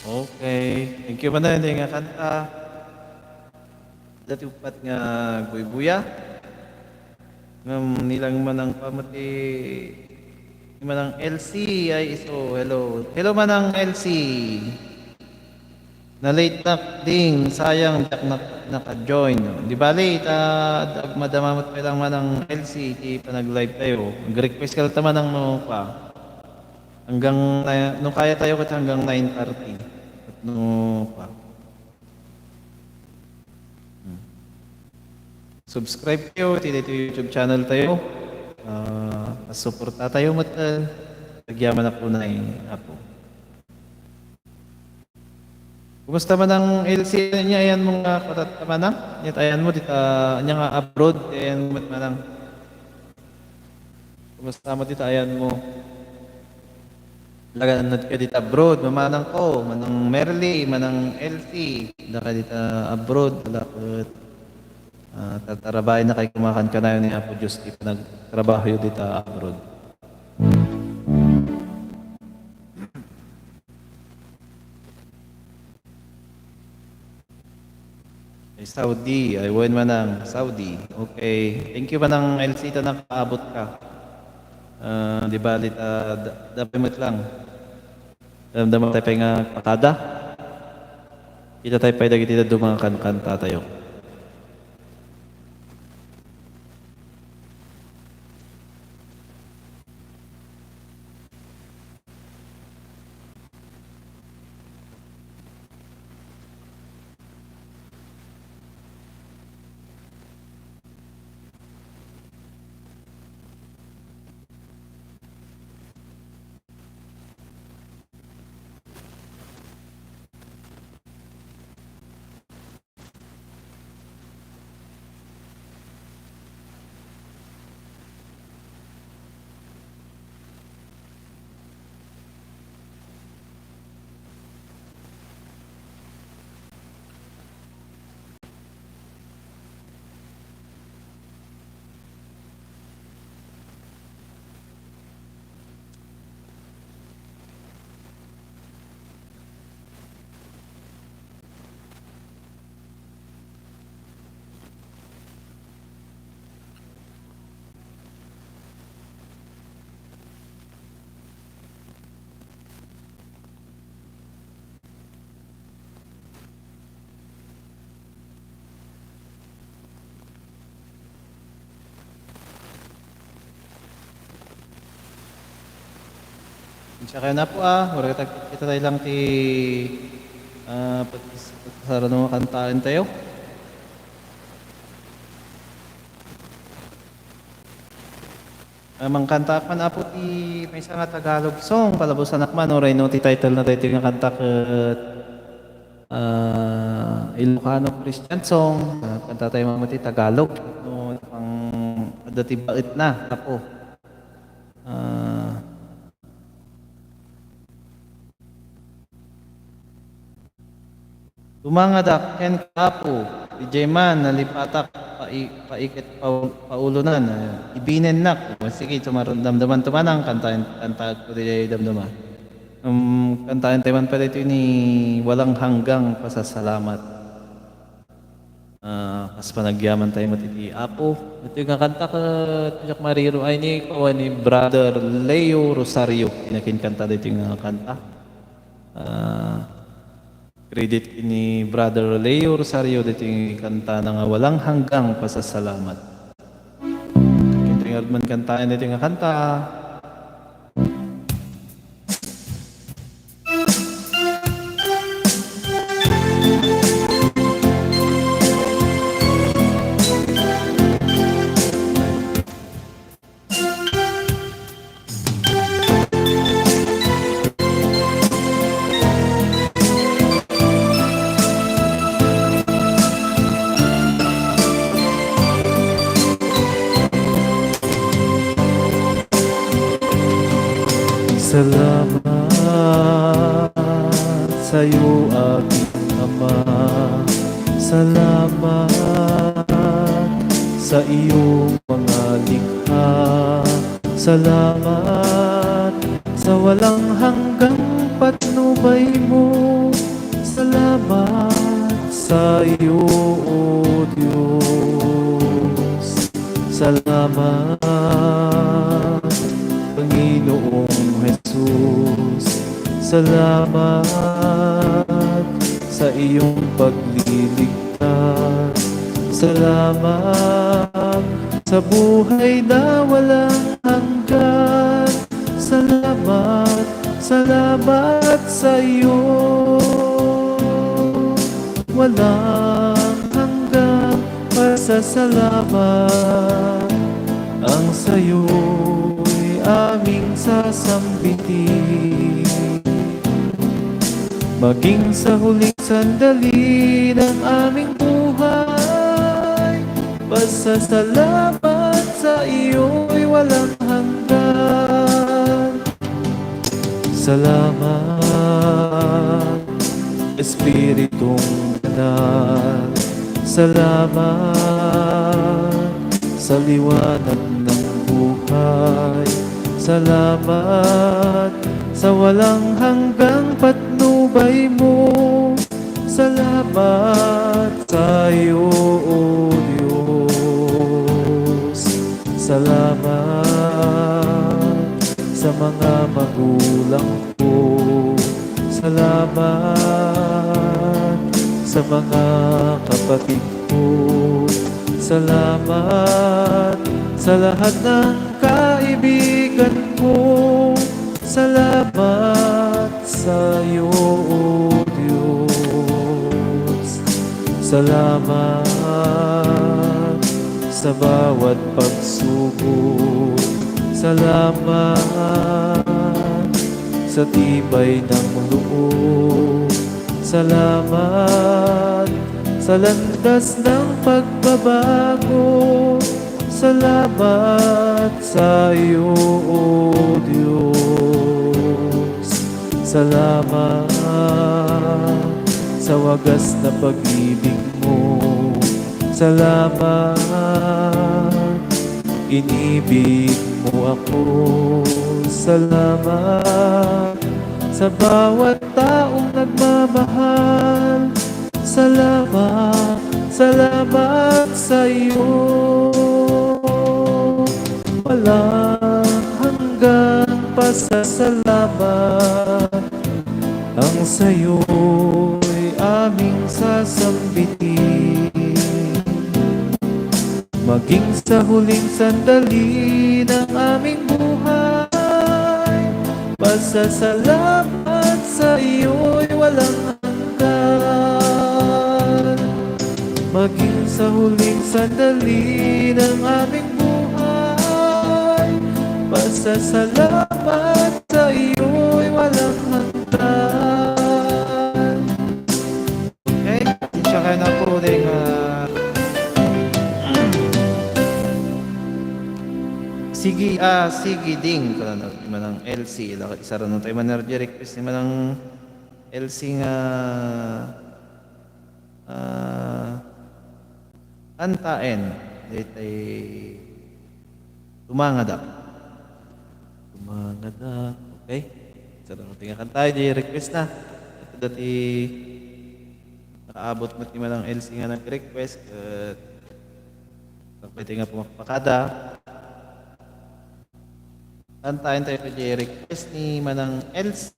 Okay, thank you man hindi nga kanta. Dati upat nga buya-buya. Ngam nilang manang pamati manang LC ay iso. Hello. Hello manang LC. Na late na ding sayang naka-join. Di ba late madamamot pa lang manang LC ti panag-live tayo. Mag-request ka lang manang no pa. Hanggang nung kaya tayo kat hanggang 9:30. At no pa. Subscribe kayo dito YouTube channel tayo. Suporta tayo matan. Nagyaman ako na ako. Kumusta man ang LC niya yan mga katatamanan? Ayan mo dito niya nga abroad and manang. Kumusta mo dito ayan mo? Laganad ka dito abroad, mamanang ko, manang Merly, manang LC, ka dito abroad, lakot. Tatarabahin na kay kumakan ka na yun ni Apo Diyos, di pa nagtrabaho yun dito abroad. Ay Saudi, ay wen manang Saudi. Okay, thank you manang LC ta nakaabot ka. Di ba dita dapat mo lang. Damdam tayo nga pakada. Kita tayo pa dagiti dumang kanta tayo. Insya na po kita tayo lang ti pagkasara ng mga kantaan tayo. Mang kanta man apo ti may isang Tagalog song palabusan akman no no ti title na tayo nga kanta ket Ilocano Christian song kanta tayo mga ti Tagalog no pang dati bait na tapo. Tumanga ken kapo, DJ man nalipatak paikit paulunan ibinen nak. Sige tumaron damdaman tumanang kanta ko DJ damdaman. Kantahin tayo man pala ito ni walang hanggang pasasalamat. Kas panagyaman tayo matiti Apo. Ito yung kanta ka, tiyak mariro ay ni ko ni Brother Leo Rosario. Kinakinkanta dito yung kanta. Credit ni Brother Leo Rosario dito yung kanta na nga walang hanggang pasasalamat. Kintingad man kantaan dito yung kanta. Salamat sa'yo aking Ama. Salamat sa iyong mga likha. Salamat sa walang hanggang patnubay mo. Salamat sa iyo, O Diyos. Salamat, Panginoong Jesus. Salamat sa iyong pagliligtas. Salamat sa buhay na walang hanggan. Salamat, salamat sa iyo. Walang hanggan pasasalamat. Ang sa'yo'y aming sasambitin. Maging sa huling sandali ng aming buhay, pasasalamat sa iyo'y walang hanggan. Salamat, Espiritong Banal. Salamat sa liwanag ng buhay. Salamat sa walang hanggang patnubay mo. Salamat sa iyo, O Diyos. Salamat sa mga magulang ko. Salamat sa mga kapatid ko. Salamat sa lahat ng kaibigan ko. Salamat sa iyo, O Diyos. Salamat sa bawat pagsubok. Salamat sa tibay ng loob. Salamat sa landas ng pagbabago. Salamat sa iyo, O Diyos. Salamat sa wagas na pag-ibig mo. Salamat, inibig mo ako. Salamat sa bawat taong nagmamahal. Salamat, salamat sa iyo. Walang hanggang pasasalamat. Ang sa'yo'y aming sasambitin. Maging sa huling sandali ng aming buhay, pasasalamat sa iyo'y walang hanggan. Maging sa huling sandali ng aming buhay, pasasalamat sa iyo'y walang hanggan. Okay, tsaka na po rin sige ding ko na manang LC isa ra tayo energy request ni manang LC nga antaen ditay tumangada okay isa ra tayo kanta di request na ito dati Naabot mo ti man ang LC nga nag-request ket pwede nga pumapakada. Antayin tayo kay request ni manang LC.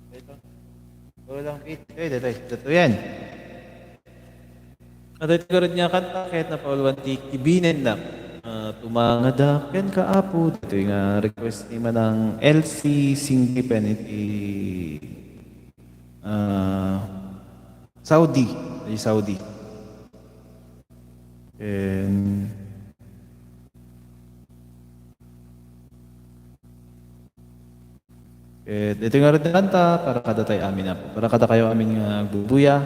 Ito. Walang beat. Ito yan. At ito rin niya kanta kahit na pauluan ti kibinin na tumangadaken ka apo. Ito yung request ni manang LC Singipen iti Saudi. Ay Saudi. And ito nga rin na kanta para kada tayo amin na po. Para kada kayo amin nga bubuya.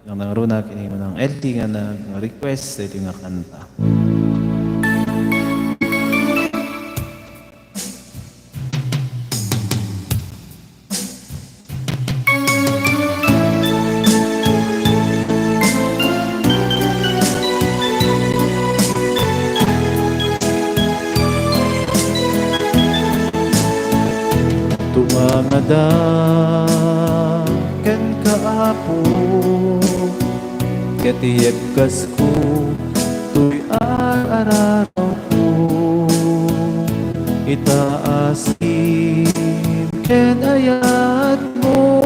Ang nangaruna kini mo ng LT nga nag-request ito nga kanta. Tumangadaken ka apo ketiyek kas ko tuy araw ko itaasin ken ayat mo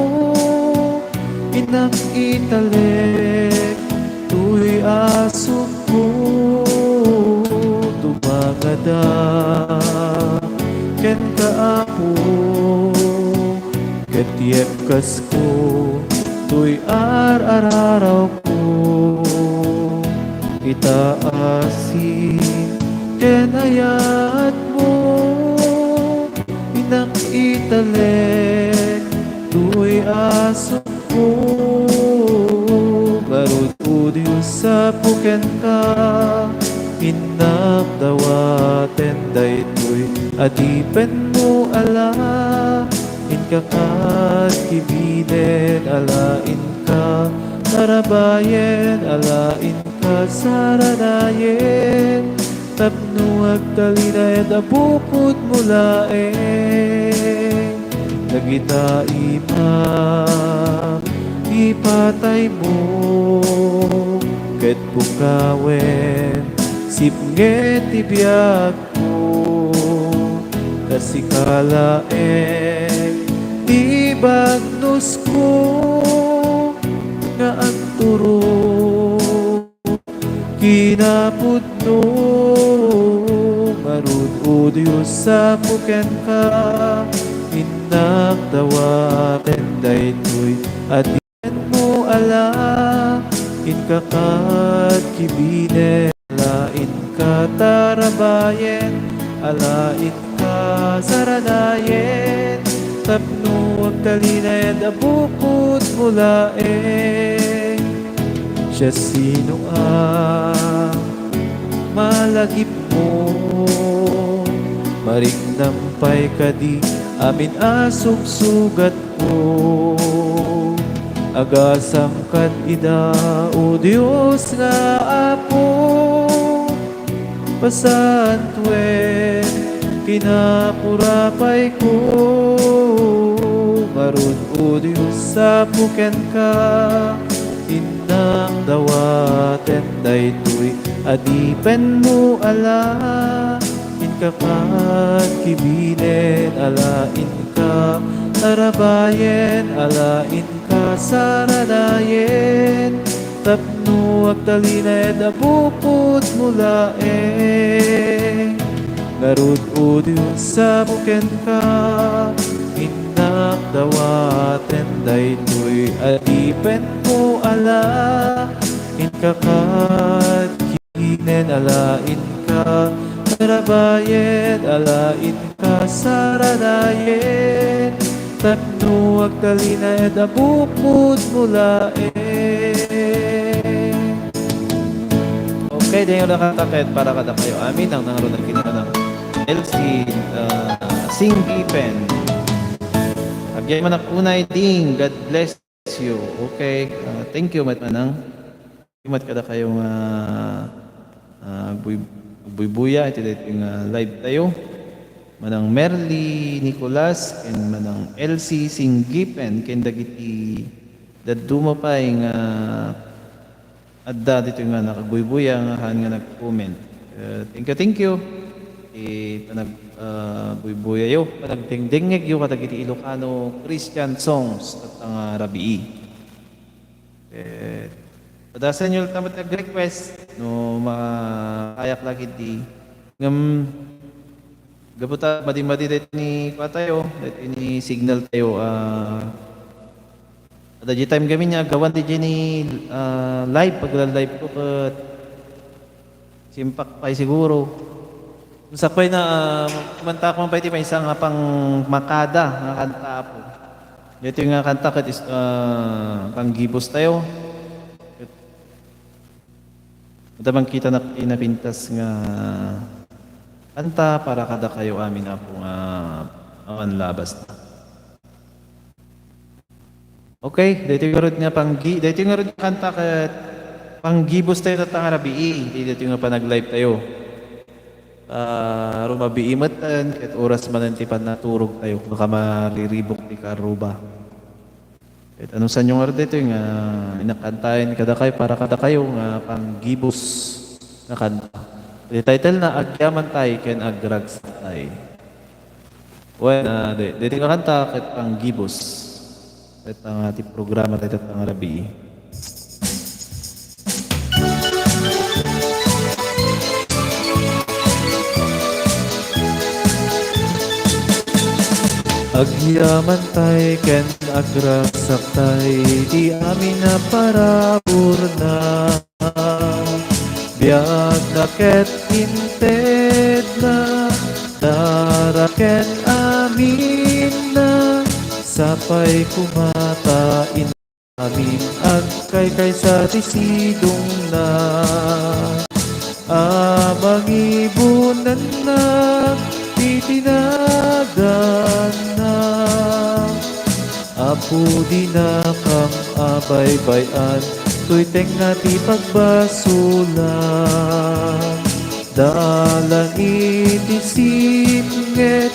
inak italek tuy asok ko tumangadaken ka apo ketiyek kas ko tuy araw ko itaasin ken ayat mo inak italek tuy asok ko garud o Diyos sa puken ka inak dawaten daytoy adipen mo ala inkakat kibinen alain ka narabayen alain ka saranayen tapno agtalinay abupod mulaeng nagita ima ipatay mo ket bukawen sipnget ibiyag ko kasikalaeng di bagnos ko nga agturo kinapudno marud o Diyos sa puken ka inak dawaten daytoy adian mo ala inkakat kibinen alain ka tarabayen alain ka saranayen tapno ang kalinayan abukod mulaeng siya sino ang malagip mo marignampay ka di amin asugsugat ko agasam kat ida o Diyos nga apo pasantuen kinapurapay ko marud o Diyos sa puken ka inang dawaten daytoy adipen mo ala inkakat kibinen alain ka arabayen alain ka saranayen tapno agtalinay abupod mulaeng garud o Diyos sa puken ka inak dawaten daytoy adipen mo ala inkakat kibinen alain ka arabayen alain ka saranayen tapno agtalinay abupod mulaeng Okay, dahil yung nakatakit para kada kayo amin ang nangaroon ng kinita ng LC Singgi Pen. Agyan man unay ding, God bless you. Okay, thank you manang. Imat kada kayong buy-buya, ito dito yung live tayo. Manang Merly Nicolas, and manang LC Singgipen, ken dagiti daduma pa yung adda dito yung nakagbuy-buya nga han nga nag-comment. Thank you. Panag buy-buya yo, panagdingdingig yo kadagiti Ilocano Christian songs at ang rabii. Padasan nyo tamat nag-request no makayak lagi di ngam gabuta madi-madi dito ni patayo dito ni signal tayo ada di time kami niya gawan di ni live pagla-live ko but simpak pa siguro sa koy na kumanta ko man pa iti may isang pang makada nga kanta po dito yung kanta kat is panggibos tayo. Ito bang kita na pinapintas nga kanta para kada kayo amin na pong awan labas na. Okay, dito yung nga dito yung nga kanta kat panggibos tayo tatang rabii. Dito yung nga pa nag-live tayo. Rumabiimatan kat oras manantipan na turog tayo. Baka mariribok ni Karuba. At anong sa inyo nga dito yung inakantahin kada kayo para kada kayo nga panggibos na kanta. The title na Agyaman Tay Ken Agrags Tay. Well, dito nga kanta kat panggibos. Ito ang ating programa dito ang rabi. Agyaman tay ken agragsak tay di amin na parabur na biag na ket inted na daraken amin na sapay kumatain amin agkay sa tisidong na amangibunan na titinagan na apo di na kang abay-bayan tuy teng nati pagbasulan dalan iti simnget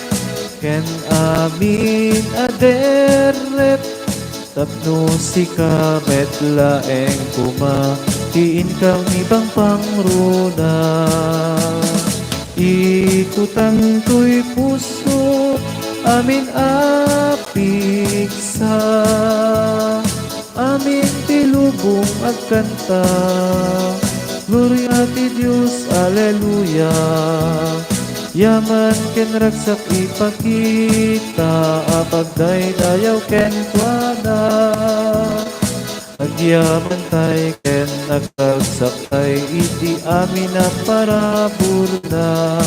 ken amin aderep tapno si kamet laeng kumatiin kang ibang pangruna ikutan to'y puso amin apiksa amin tilubong agkanta gloria ti Diyos, aleluya yaman ken ragsak ipakita apagdaydayaw ken kuana agyaman tay ken nagragsak tay iti amin na parabur na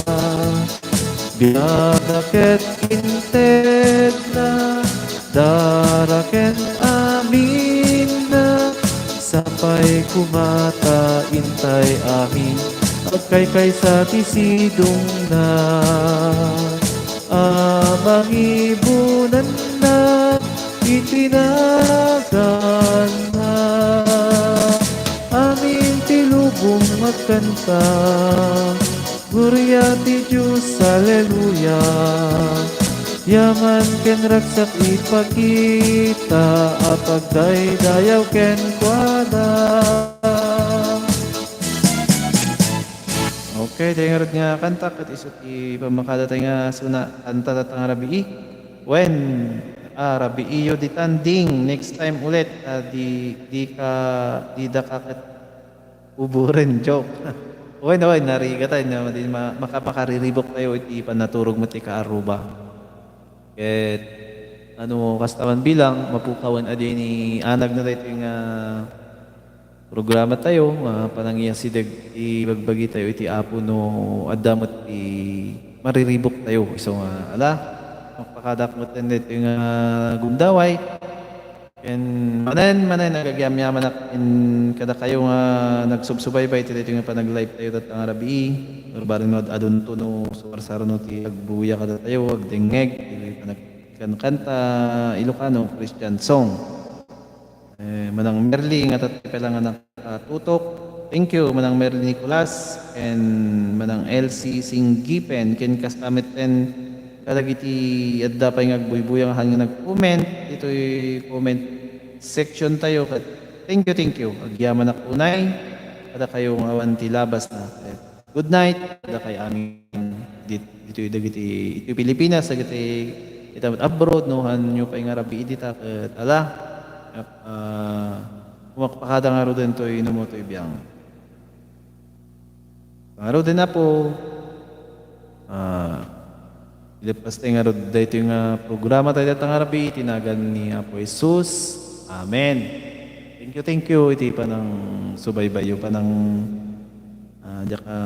biana ket inted na daraken amin na sapay kumata intay amin agkay sa tisidong na amangibunan na itinagan na amin tilubong magkanta gloria ti Diyos, aleluya yaman ken ragsak ipakita apagdaydayaw ken kuana. Okay, dahil nga kanta kat isot ipamakada tayo nga suna kanta tatang rabii when rabii yo ditanding next time ulit di da kakat uburen joke. Okay na narigatan na makapakariribok tayo iti panaturog mo ti Kaaruba. Ket kastawan bilang mapukawan adi ni anag na tayo yung programa tayo panangiya sidag ibagbagi tayo iti apo no adamot i mariribok tayo. So ala magpakadakmot na ito yung gundaway And manan nagagyam-yaman na in kada kayo nga nagsubsubaybay ti dito nga pa nag-live tayo tat ang arabi or barin no adun to no sumarsaro no ti agbuya kada tayo agdengeg ti kanta Ilocano Christian song. Manang Merly nga tatay lang nga nakatutok. Thank you manang Merly Nicolas and manang LC Singgipen ken kastamit ten kadagiti adda pay nga buybuyang han nga nag-comment dito'y comment section tayo. Thank you agyaman na kunay kada kayong awan ti labas na. Good night kada kay amin dito dagiti iti Pilipinas dagiti ita abroad no han nyo pay nga rabi dita ket ala umakpakada nga ro din to'y inumo to'y biyang pangaro din na po ilipas tayo nga ro dito yung programa tayo datang arabi tinagan ni Apo Jesus. Amen. Thank you iti pa ng subaybayo pa ng daka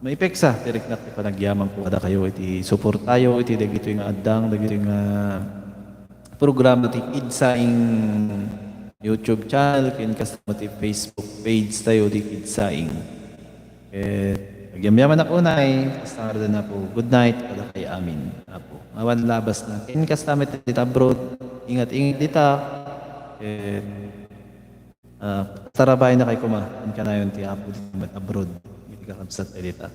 maipeksa tirik na ti panagyaman ko kada kayo iti support tayo iti dagito yung addang dagito yung programa ti Kidsaing YouTube channel ken kasama ti Facebook page tayo di Kidsaing. Agyam-yaman ako na basta nga na po. Good night kada kay amin. Apo. Awan labas na. Ken kasama ti abroad. Ingat-ingat dita. Tarabay na kay kuma. Kan kanayon ti apo di abroad. Hindi ka kapsat dita.